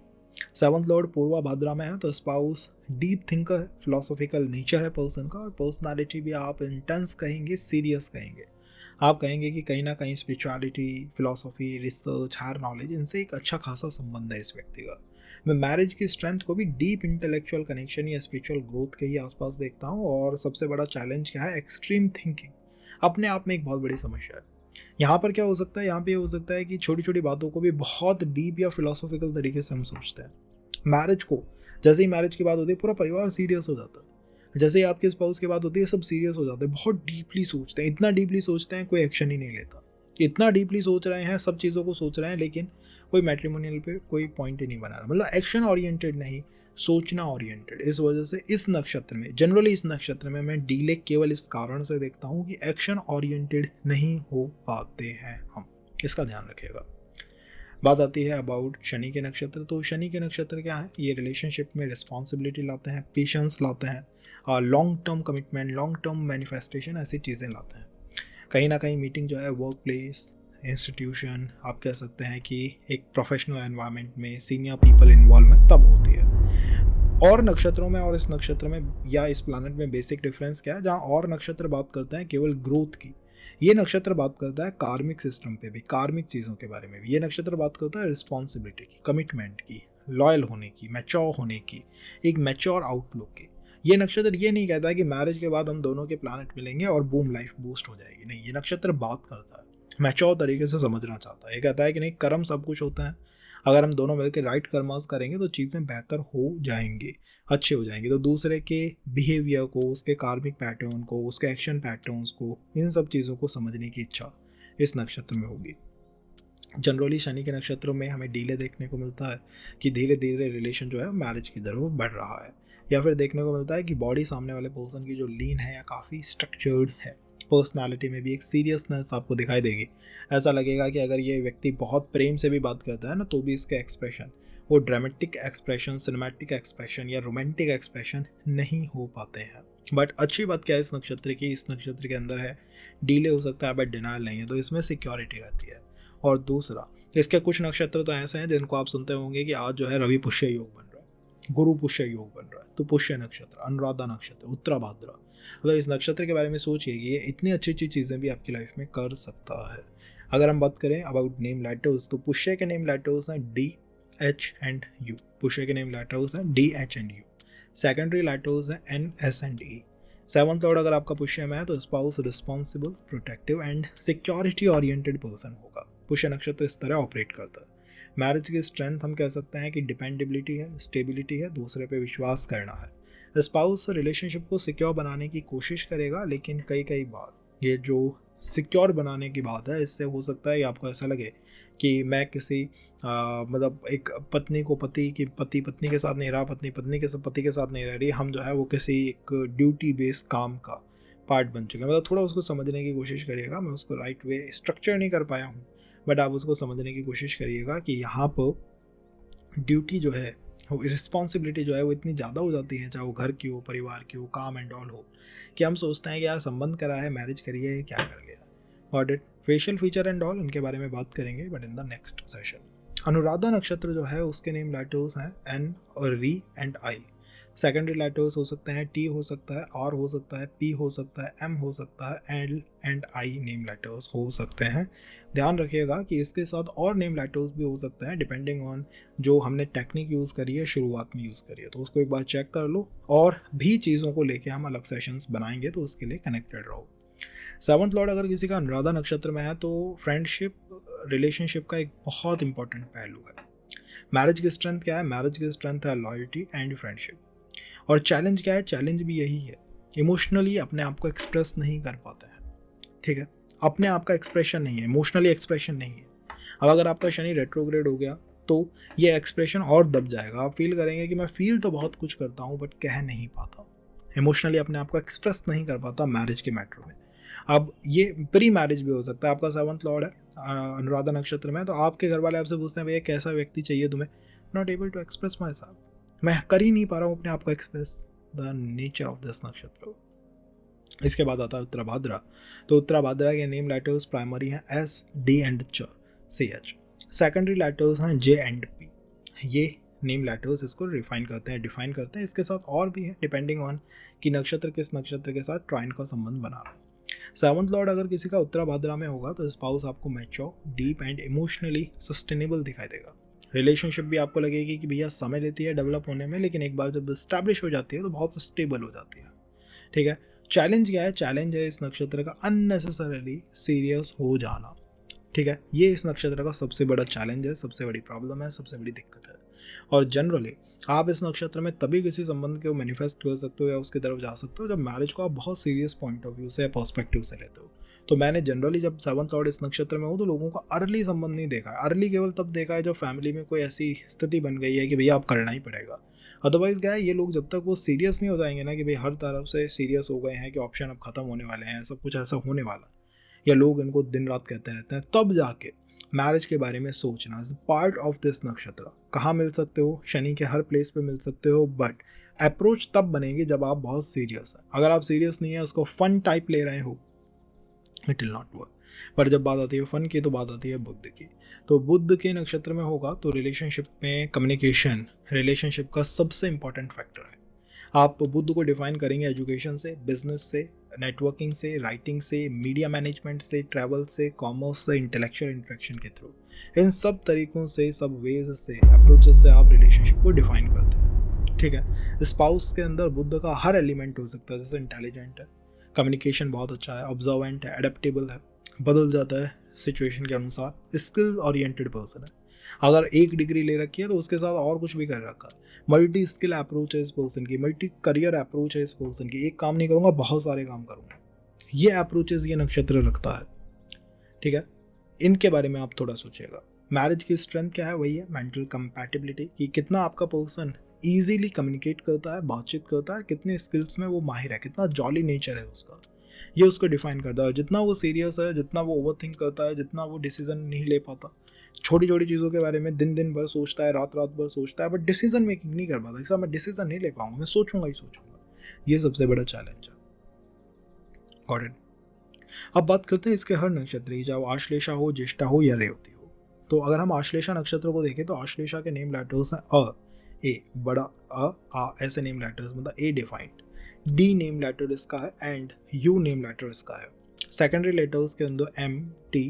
Speaker 1: Seventh lord Purva Bhadra में है तो स्पाउस डीप थिंकर है, फिलोसॉफिकल नेचर है पर्सन का, और पर्सनालिटी भी आप इंटेंस कहेंगे, सीरियस कहेंगे। आप कहेंगे कि कहीं ना कहीं spirituality, philosophy, research, higher knowledge, इनसे एक अच्छा खासा संबंध है इस व्यक्ति का। मैं मैरिज की स्ट्रेंथ को भी डीप इंटेलेक्चुअल कनेक्शन या स्पिरिचुअल ग्रोथ के ही आसपास देखता हूँ। और सबसे बड़ा चैलेंज क्या है? एक्सट्रीम थिंकिंग, अपने आप में एक बहुत बड़ी समस्या है। यहाँ पर क्या हो सकता है? यहाँ पे हो सकता है कि छोटी छोटी बातों को भी बहुत डीप या फिलोसॉफिकल तरीके से हम सोचते हैं। मैरिज को, जैसे ही मैरिज की बात होती है पूरा परिवार सीरियस हो जाता है। जैसे ही आपके स्पाउस की बात होती है सब सीरियस हो जाते हैं, बहुत डीपली सोचते हैं, इतना डीपली सोचते हैं कोई एक्शन ही नहीं लेता। इतना डीपली सोच रहे हैं, सब चीज़ों को सोच रहे हैं, लेकिन कोई मैट्रिमोनियल पे कोई पॉइंट ही नहीं बना रहा। मतलब एक्शन ओरिएंटेड नहीं, सोचना ओरिएंटेड। इस वजह से इस नक्षत्र में, जनरली इस नक्षत्र में मैं डीले केवल इस कारण से देखता हूँ कि एक्शन ओरिएंटेड नहीं हो पाते हैं हम, इसका ध्यान रखिएगा। बात आती है अबाउट शनि के नक्षत्र। तो शनि के नक्षत्र क्या है? ये रिलेशनशिप में रिस्पॉन्सिबिलिटी लाते हैं, पेशेंस लाते हैं, और long term commitment, long term manifestation, ऐसी चीज़ें लाते हैं। कहीं ना कहीं मीटिंग जो है वर्क प्लेस, इंस्टीट्यूशन, आप कह सकते हैं कि एक प्रोफेशनल एनवायरनमेंट में सीनियर पीपल इन्वॉल्वमेंट तब होती है। और नक्षत्रों में और इस नक्षत्र में या इस प्लानट में बेसिक डिफरेंस क्या है? जहाँ और नक्षत्र बात करते हैं केवल ग्रोथ की, ये नक्षत्र बात करता है कार्मिक सिस्टम पे भी, कार्मिक चीज़ों के बारे में भी। ये नक्षत्र बात करता है रिस्पॉन्सिबिलिटी की, कमिटमेंट की, लॉयल होने की, मैच्योर होने की, एक मैच्योर आउटलुक की। ये नक्षत्र ये नहीं कहता है कि मैरिज के बाद हम दोनों के प्लानट मिलेंगे और बूम लाइफ बूस्ट हो जाएगी। नहीं, ये नक्षत्र बात करता है, मैच्योर तरीके से समझना चाहता है। ये कहता है कि नहीं, कर्म सब कुछ होता है, अगर हम दोनों मिलकर राइट कर्मास करेंगे तो चीज़ें बेहतर हो जाएंगी, अच्छे हो जाएंगे। तो दूसरे के बिहेवियर को, उसके कार्मिक पैटर्न को, उसके एक्शन पैटर्न्स को, इन सब चीज़ों को समझने की इच्छा इस नक्षत्र में होगी। जनरली शनि के नक्षत्रों में हमें डीले देखने को मिलता है कि धीरे धीरे रिलेशन जो है मैरिज की तरफ बढ़ रहा है, या फिर देखने को मिलता है कि बॉडी सामने वाले पर्सन की जो लीन है या काफ़ी स्ट्रक्चर्ड है, पर्सनालिटी में भी एक सीरियसनेस आपको दिखाई देगी। ऐसा लगेगा कि अगर ये व्यक्ति बहुत प्रेम से भी बात करता है ना, तो भी इसके एक्सप्रेशन वो ड्रामेटिक एक्सप्रेशन, सिनेमैटिक एक्सप्रेशन या रोमांटिक एक्सप्रेशन नहीं हो पाते हैं। बट अच्छी बात क्या है इस नक्षत्र की, इस नक्षत्र के अंदर है डीले हो सकता है बट डिनाइल नहीं है, तो इसमें सिक्योरिटी रहती है। और दूसरा, इसके कुछ नक्षत्र तो ऐसे हैं जिनको आप सुनते होंगे कि आज जो है रवि पुष्य योग बन रहा है, गुरु पुष्य योग बन रहा है। तो पुष्य नक्षत्र, अनुराधा नक्षत्र, उत्तरा भाद्रा, मतलब इस नक्षत्र के बारे में सोचिए कि ये इतनी अच्छी अच्छी चीज़ें भी आपकी लाइफ में कर सकता है। अगर हम बात करें अबाउट नेम लेटर्स, तो पुष्य के नेम लेटर्स हैं D, H and U. Pushya के नेम लेटर्स हैं D, H and U. Secondary letters हैं N, S and E. Seventh lord अगर आपका पुष्य में है तो spouse responsible, protective and security oriented person होगा। पुष्य नक्षत्र इस तरह ऑपरेट करता है। मैरिज की स्ट्रेंथ हम कह सकते हैं कि डिपेंडेबिलिटी है, स्टेबिलिटी है, दूसरे पे विश्वास करना है। स्पाउस रिलेशनशिप को सिक्योर बनाने की कोशिश करेगा, लेकिन कई बार ये जो सिक्योर बनाने की बात है, इससे हो सकता है आपको ऐसा लगे कि मैं किसी मतलब एक पत्नी को पति पत्नी के साथ नहीं रहा, पत्नी के साथ पति के साथ नहीं रह रही, हम जो है वो किसी एक ड्यूटी बेस्ड काम का पार्ट बन चुके हैं। मतलब थोड़ा उसको समझने की कोशिश करिएगा। मैं उसको राइट वे स्ट्रक्चर नहीं कर पाया हूँ, बट आप उसको समझने की कोशिश करिएगा कि यहाँ पर ड्यूटी जो है, रिस्पॉन्सिबिलिटी जो है वो इतनी ज़्यादा हो जाती है, चाहे वो घर की हो, परिवार की हो, काम एंड ऑल हो, कि हम सोचते हैं कि यार संबंध करा है, मैरिज करिए, क्या कर लिया। और फेशियल फीचर एंड ऑल, इनके बारे में बात करेंगे but in the next session. Anuradha नक्षत्र जो है उसके नेम लेटर्स हैं एन और री एंड आई। सेकेंडरी लेटर्स हो सकते हैं टी हो सकता है, आर हो सकता है, पी हो सकता है, एम हो सकता है, L and I name letters हो सकते हैं। ध्यान रखिएगा कि इसके साथ और नेम लेटर्स भी हो सकते हैं डिपेंडिंग ऑन जो हमने टेक्निक यूज़ करी है, शुरुआत में यूज़ करी है, तो उसको एक बार चेक कर लो। और भी चीज़ों को लेके हम अलग सेशंस बनाएंगे, तो उसके लिए कनेक्टेड रहो। सेवंथ लॉर्ड अगर किसी का अनुराधा नक्षत्र में है तो फ्रेंडशिप रिलेशनशिप का एक बहुत इंपॉर्टेंट पहलू है। मैरिज की स्ट्रेंथ क्या है? मैरिज की स्ट्रेंथ है लॉयल्टी एंड फ्रेंडशिप। और चैलेंज क्या है? चैलेंज भी यही है, इमोशनली अपने आप को एक्सप्रेस नहीं कर पाते हैं। ठीक है, अपने आप का एक्सप्रेशन नहीं है, इमोशनली एक्सप्रेशन नहीं है। अब अगर आपका शनि रेट्रोग्रेड हो गया तो ये एक्सप्रेशन और दब जाएगा। आप फील करेंगे कि मैं फील तो बहुत कुछ करता हूँ बट कह नहीं पाता, इमोशनली अपने आप को एक्सप्रेस नहीं कर पाता मैरिज के मैटर में। अब ये प्री मैरिज भी हो सकता है। आपका सेवंथ लॉर्ड है अनुराधा नक्षत्र में, तो आपके घर वाले आपसे पूछते हैं भैया कैसा व्यक्ति चाहिए तुम्हें? Not able to express myself, मैं कर ही नहीं पा रहा हूँ अपने आप को express. The nature of this नक्षत्र। इसके बाद आता है उत्तराभाद्रा। तो उत्तराभाद्रा के नेम लेटर्स प्राइमरी हैं एस, डी एंड च, सी एच। सेकेंडरी लेटर्स हैं जे एंड पी। ये नेम लेटर्स इसको डिफाइन करते हैं। इसके साथ और भी है डिपेंडिंग ऑन कि नक्षत्र किस नक्षत्र के साथ ट्राइन का संबंध बना रहा है। सेवंथ लॉर्ड अगर किसी का उत्तराभाद्रा में होगा तो स्पाउस आपको mature, deep and emotionally sustainable दिखाई देगा। रिलेशनशिप भी आपको लगेगी कि भैया समय लेती है डेवलप होने में, लेकिन एक बार जब स्टैब्लिश हो जाती है तो बहुत स्टेबल हो जाती है। ठीक है, चैलेंज क्या है? चैलेंज है इस नक्षत्र का अननेसेसरीली सीरियस हो जाना। ठीक है, ये इस नक्षत्र का सबसे बड़ा चैलेंज है, सबसे बड़ी प्रॉब्लम है, सबसे बड़ी दिक्कत है। और जनरली आप इस नक्षत्र में तभी किसी संबंध को मैनिफेस्ट कर सकते हो या उसकी तरफ जा सकते हो जब मैरिज को आप बहुत सीरियस पॉइंट ऑफ व्यू से या पर्सपेक्टिव से लेते हो। तो मैंने जनरली जब सेवंथ लॉर्ड इस नक्षत्र में हूँ तो लोगों का अर्ली संबंध नहीं देखा है। अर्ली केवल तब देखा है जब फैमिली में कोई ऐसी स्थिति बन गई है कि भैया आप करना ही पड़ेगा। अदरवाइज क्या है, ये लोग जब तक वो सीरियस नहीं हो जाएंगे ना कि भाई हर तरफ से सीरियस हो गए हैं कि ऑप्शन अब खत्म होने वाले हैं, सब कुछ ऐसा होने वाला है, या लोग इनको दिन रात कहते रहते हैं, तब जाके मैरिज के बारे में सोचना। पार्ट ऑफ दिस नक्षत्र कहाँ मिल सकते हो? शनि के हर प्लेस पे मिल सकते हो, बट अप्रोच तब बनेगी जब आप बहुत सीरियस है। अगर आप सीरियस नहीं है, उसको फन टाइप ले रहे हो, इट विल नॉट वर्क। पर जब बात आती है फन की तो बात आती है बुद्ध की। तो बुद्ध के नक्षत्र में होगा तो रिलेशनशिप में कम्युनिकेशन रिलेशनशिप का सबसे इंपॉर्टेंट फैक्टर है। आप बुद्ध को डिफाइन करेंगे एजुकेशन से, बिजनेस से, नेटवर्किंग से, राइटिंग से, मीडिया मैनेजमेंट से, ट्रैवल से, कॉमर्स से, इंटेलेक्चुअल इंटरेक्शन के थ्रू। इन सब तरीकों से, सब वेज से, अप्रोचेस से आप रिलेशनशिप को डिफाइन करते हैं। ठीक है, स्पाउस के अंदर बुद्ध का हर एलिमेंट हो सकता है। जैसे इंटेलिजेंट है, कम्युनिकेशन बहुत अच्छा है, ऑब्जर्वेंट है, एडेप्टेबल है, बदल जाता है सिचुएशन के अनुसार, स्किल ओरिएंटेड पर्सन है। अगर एक डिग्री ले रखी है तो उसके साथ और कुछ भी कर रखा है। मल्टी स्किल अप्रोच है इस पर्सन की, मल्टी करियर अप्रोच है इस पर्सन की। एक काम नहीं करूँगा, बहुत सारे काम करूँगा, ये अप्रोचेस ये नक्षत्र रखता है। ठीक है, इनके बारे में आप थोड़ा सोचिएगा। मैरिज की स्ट्रेंथ क्या है? वही है मेंटल कंपैटिबिलिटी, कि कितना आपका पर्सन ईजीली कम्युनिकेट करता है, बातचीत करता है, कितने स्किल्स में वो माहिर है, कितना जॉली नेचर है उसका, ये उसको डिफाइन करता है। जितना वो सीरियस है, जितना वो ओवर थिंक करता है, जितना वो डिसीजन नहीं ले पाता, छोटी छोटी चीज़ों के बारे में दिन दिन भर सोचता है, रात रात भर सोचता है, बट डिसीजन मेकिंग नहीं कर पाता। ऐसा मैं डिसीजन नहीं ले पाऊंगा, मैं सोचूंगा ही सोचूंगा, ये सबसे बड़ा चैलेंज है। Got it. अब बात करते हैं इसके हर नक्षत्र की, चाहे वो आश्लेषा हो, ज्येष्ठा हो या रेवती हो। तो अगर हम आश्लेषा नक्षत्र को देखें तो आश्लेषा के नेम लेटर्स हैं अ, ए, बड़ा अ, आ, ऐसे नेम लेटर्स, मतलब ए डिफाइंड। डी नेम लेटर इसका है एंड यू नेम लेटर इसका है। सेकेंडरी लेटर्स के अंदर M, T,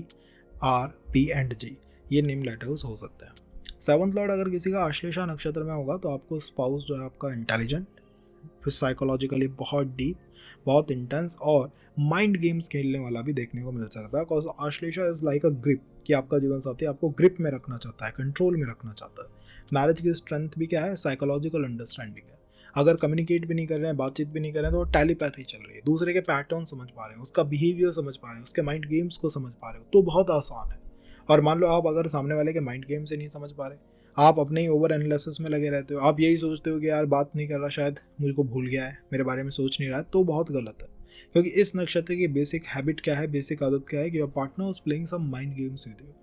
Speaker 1: R, P and G, ये नेम लेटर्स हो सकते हैं। सेवंथ लॉर्ड अगर किसी का आश्लेषा नक्षत्र में होगा तो आपको स्पाउस जो है आपका इंटेलिजेंट, फिर साइकोलॉजिकली बहुत डीप, बहुत इंटेंस और माइंड गेम्स खेलने वाला भी देखने को मिल सकता है। Because Ashlesha is like a grip, कि आपका जीवन साथी आपको ग्रिप में रखना चाहता है, कंट्रोल में रखना चाहता है। मैरिज की स्ट्रेंथ भी क्या है, साइकोलॉजिकल अंडरस्टैंडिंग है। अगर कम्युनिकेट भी नहीं कर रहे हैं, बातचीत भी नहीं कर रहे हैं, तो टेलीपैथी चल रही है, दूसरे के पैटर्न समझ पा रहे हैं, उसका बिहेवियर समझ पा रहे हैं, उसके माइंड गेम्स को समझ पा रहे हो, तो बहुत आसान है। और मान लो आप अगर सामने वाले के माइंड गेम से नहीं समझ पा रहे, आप अपने ही ओवर एनालिसिस में लगे रहते हो, आप यही सोचते हो कि यार बात नहीं कर रहा, शायद मुझको भूल गया है, मेरे बारे में सोच नहीं रहा है, तो बहुत गलत है। क्योंकि इस नक्षत्र की बेसिक हैबिट क्या है, बेसिक आदत क्या है कि your partner is playing some mind games with you.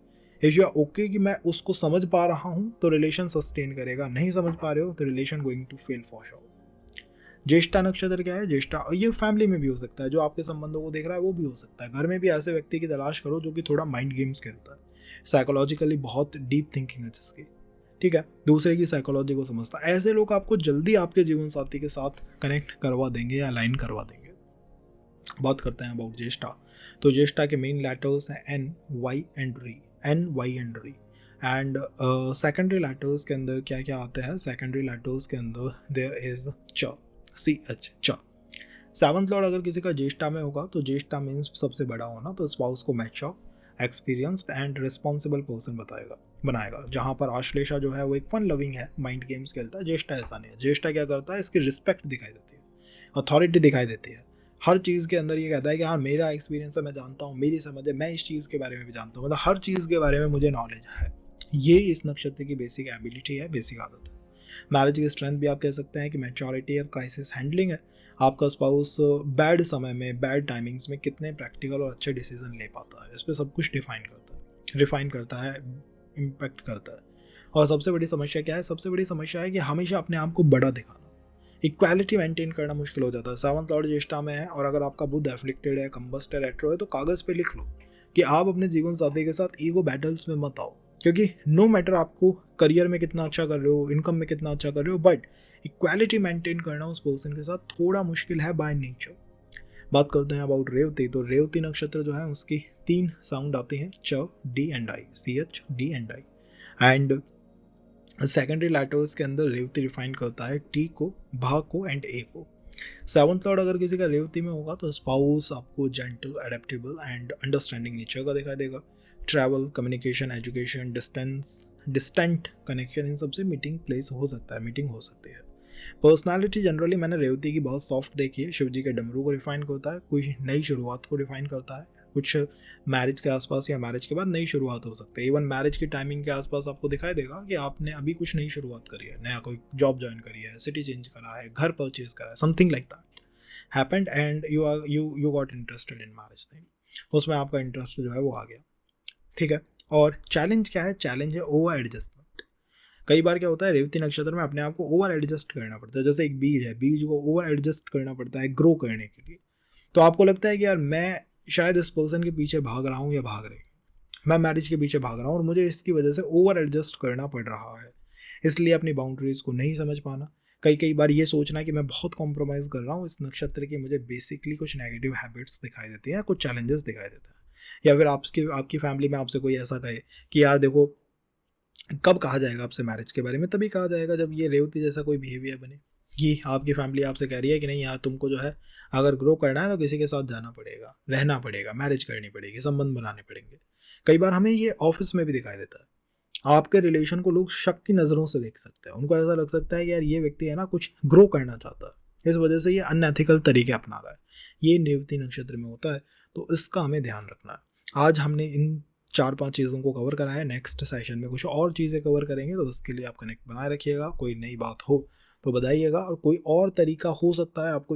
Speaker 1: If you are okay कि मैं उसको समझ पा रहा हूँ तो रिलेशन सस्टेन करेगा, नहीं समझ पा रहे हो तो relation going to fail for sure. Jyeshtha नक्षत्र क्या है, ज्येष्ठा, और ये फैमिली में भी हो सकता है, जो आपके संबंधों को देख रहा है वो भी हो सकता है। घर में भी ऐसे व्यक्ति की तलाश करो जो कि थोड़ा माइंड गेम्स खेलता है, साइकोलॉजिकली बहुत डीप थिंकिंग है जिसकी, ठीक है, दूसरे की साइकोलॉजी को समझता है। ऐसे लोग आपको जल्दी आपके जीवन साथी के साथ कनेक्ट करवा देंगे या अलाइन करवा देंगे। बात करते हैं अबाउट ज्येष्ठा। तो ज्येष्ठा के मेन लेटर्स हैं N, Y and re, N, Y and re. And secondary letters के अंदर क्या क्या आते हैं, सेकेंडरी लेटर्स के अंदर देयर इज च, सी एच, च। सेवंथ लॉर्ड अगर किसी का ज्येष्ठा में होगा तो ज्येष्ठा मीन्स सबसे बड़ा होना, तो स्पाउस को mature, experienced and responsible person बनाएगा। जहाँ पर आश्लेषा जो है वो एक फन लविंग है, माइंड गेम्स खेलता है, ज्येष्ठा ऐसा नहीं है। ज्येष्ठा क्या करता है, इसकी रिस्पेक्ट दिखाई देती है, अथॉरिटी दिखाई देती है, हर चीज़ के अंदर ये कहता है कि हाँ मेरा एक्सपीरियंस है, मैं जानता हूँ, मेरी समझ है, मैं इस चीज़ के बारे में भी जानता हूँ, मतलब हर चीज़ के बारे में मुझे नॉलेज है। ये इस नक्षत्र की बेसिक एबिलिटी है, बेसिक आदत है। मैरिज की स्ट्रेंथ भी आप कह सकते हैं कि मैच्योरिटी और क्राइसिस हैंडलिंग है। आपका स्पाउस बैड समय में, बैड टाइमिंग्स में कितने प्रैक्टिकल और अच्छे डिसीजन ले पाता है, इस पर सब कुछ डिफाइन करता है, रिफाइन करता है, इम्पैक्ट करता है। और सबसे बड़ी समस्या क्या है, सबसे बड़ी समस्या है कि हमेशा अपने आप को बड़ा दिखाना, इक्वालिटी मेंटेन करना मुश्किल हो जाता है। सेवंथ लॉर्ड ज्येष्ठा में है और अगर आपका बुध एफ्लिक्टेड है, कंबस्ट है, रेट्रो है, तो कागज़ पे लिख लो कि आप अपने जीवन साथी के साथ ईगो बैटल्स में मत आओ। क्योंकि नो मैटर आपको करियर में कितना अच्छा कर रहे हो, इनकम में कितना अच्छा कर रहे हो, बट इक्वालिटी मेंटेन करना उस पर्सन के साथ थोड़ा मुश्किल है बाय नेचर। बात करते हैं अबाउट रेवती। तो रेवती नक्षत्र जो है उसकी 3 साउंड आती हैं, च, D and I, C H, D and I. And secondary letters के अंदर रेवती रिफाइन करता है टी को, भा को एंड ए को। सेवंथ लॉर्ड अगर किसी का रेवती में होगा तो स्पाउस आपको gentle, adaptable and understanding nature का दिखाई देगा। Travel, communication, education, distant connection, इन सबसे मीटिंग प्लेस हो सकता है, मीटिंग हो सकती है। पर्सनालिटी जनरली मैंने रेवती की बहुत सॉफ्ट देखी है, शिव जी के डमरू को रिफाइन करता है, कोई नई शुरुआत को डिफाइन करता है, कुछ मैरिज के आसपास या मैरिज के बाद नई शुरुआत हो सकती है। इवन मैरिज की टाइमिंग के आसपास आपको दिखाई देगा कि आपने अभी कुछ नई शुरुआत करी है, नया कोई जॉब ज्वाइन करी है, सिटी चेंज करा है, घर परचेज करा है, something like that happened and you got interested in marriage thing, उसमें आपका इंटरेस्ट जो है वो आ गया, ठीक है। और चैलेंज क्या है, चैलेंज है ओवर एडजस्टमेंट। कई बार क्या होता है, रेवती नक्षत्र में अपने आप को ओवर एडजस्ट करना पड़ता है। जैसे एक बीज है, बीज को ओवर एडजस्ट करना पड़ता है ग्रो करने के लिए। तो आपको लगता है कि यार मैं शायद इस पर्सन के पीछे भाग रहा हूँ या भाग रही हूँ, मैं मैरिज के पीछे भाग रहा हूँ और मुझे इसकी वजह से ओवर एडजस्ट करना पड़ रहा है, इसलिए अपनी बाउंड्रीज को नहीं समझ पाना। कई बार ये सोचना कि मैं बहुत कॉम्प्रोमाइज़ कर रहा हूँ, इस नक्षत्र की मुझे बेसिकली कुछ नेगेटिव हैबिट्स दिखाई देती हैं, कुछ चैलेंजेस दिखाई देते हैं। या फिर आपकी फैमिली में आपसे कोई ऐसा कहे कि यार देखो, कब कहा जाएगा आपसे मैरिज के बारे में, तभी कहा जाएगा जब ये रेवती जैसा कोई बिहेवियर बने कि आपकी फैमिली आपसे कह रही है कि नहीं यार तुमको जो है अगर ग्रो करना है तो किसी के साथ जाना पड़ेगा, रहना पड़ेगा, मैरिज करनी पड़ेगी, संबंध बनाने पड़ेंगे। कई बार हमें ये ऑफिस में भी दिखाई देता है, आपके रिलेशन को लोग शक की नज़रों से देख सकते हैं, उनको ऐसा लग सकता है कि यार ये व्यक्ति है ना कुछ ग्रो करना चाहता है, इस वजह से ये अनएथिकल तरीके अपना रहा है। ये रेवती नक्षत्र में होता है, तो इसका हमें ध्यान रखना है। आज हमने इन 4-5 चीज़ों को कवर करा है, नेक्स्ट सेशन में कुछ और चीज़ें कवर करेंगे, तो उसके लिए आप कनेक्ट बनाए रखिएगा। कोई नई बात हो तो बताइएगा, और कोई और तरीका हो सकता है आपको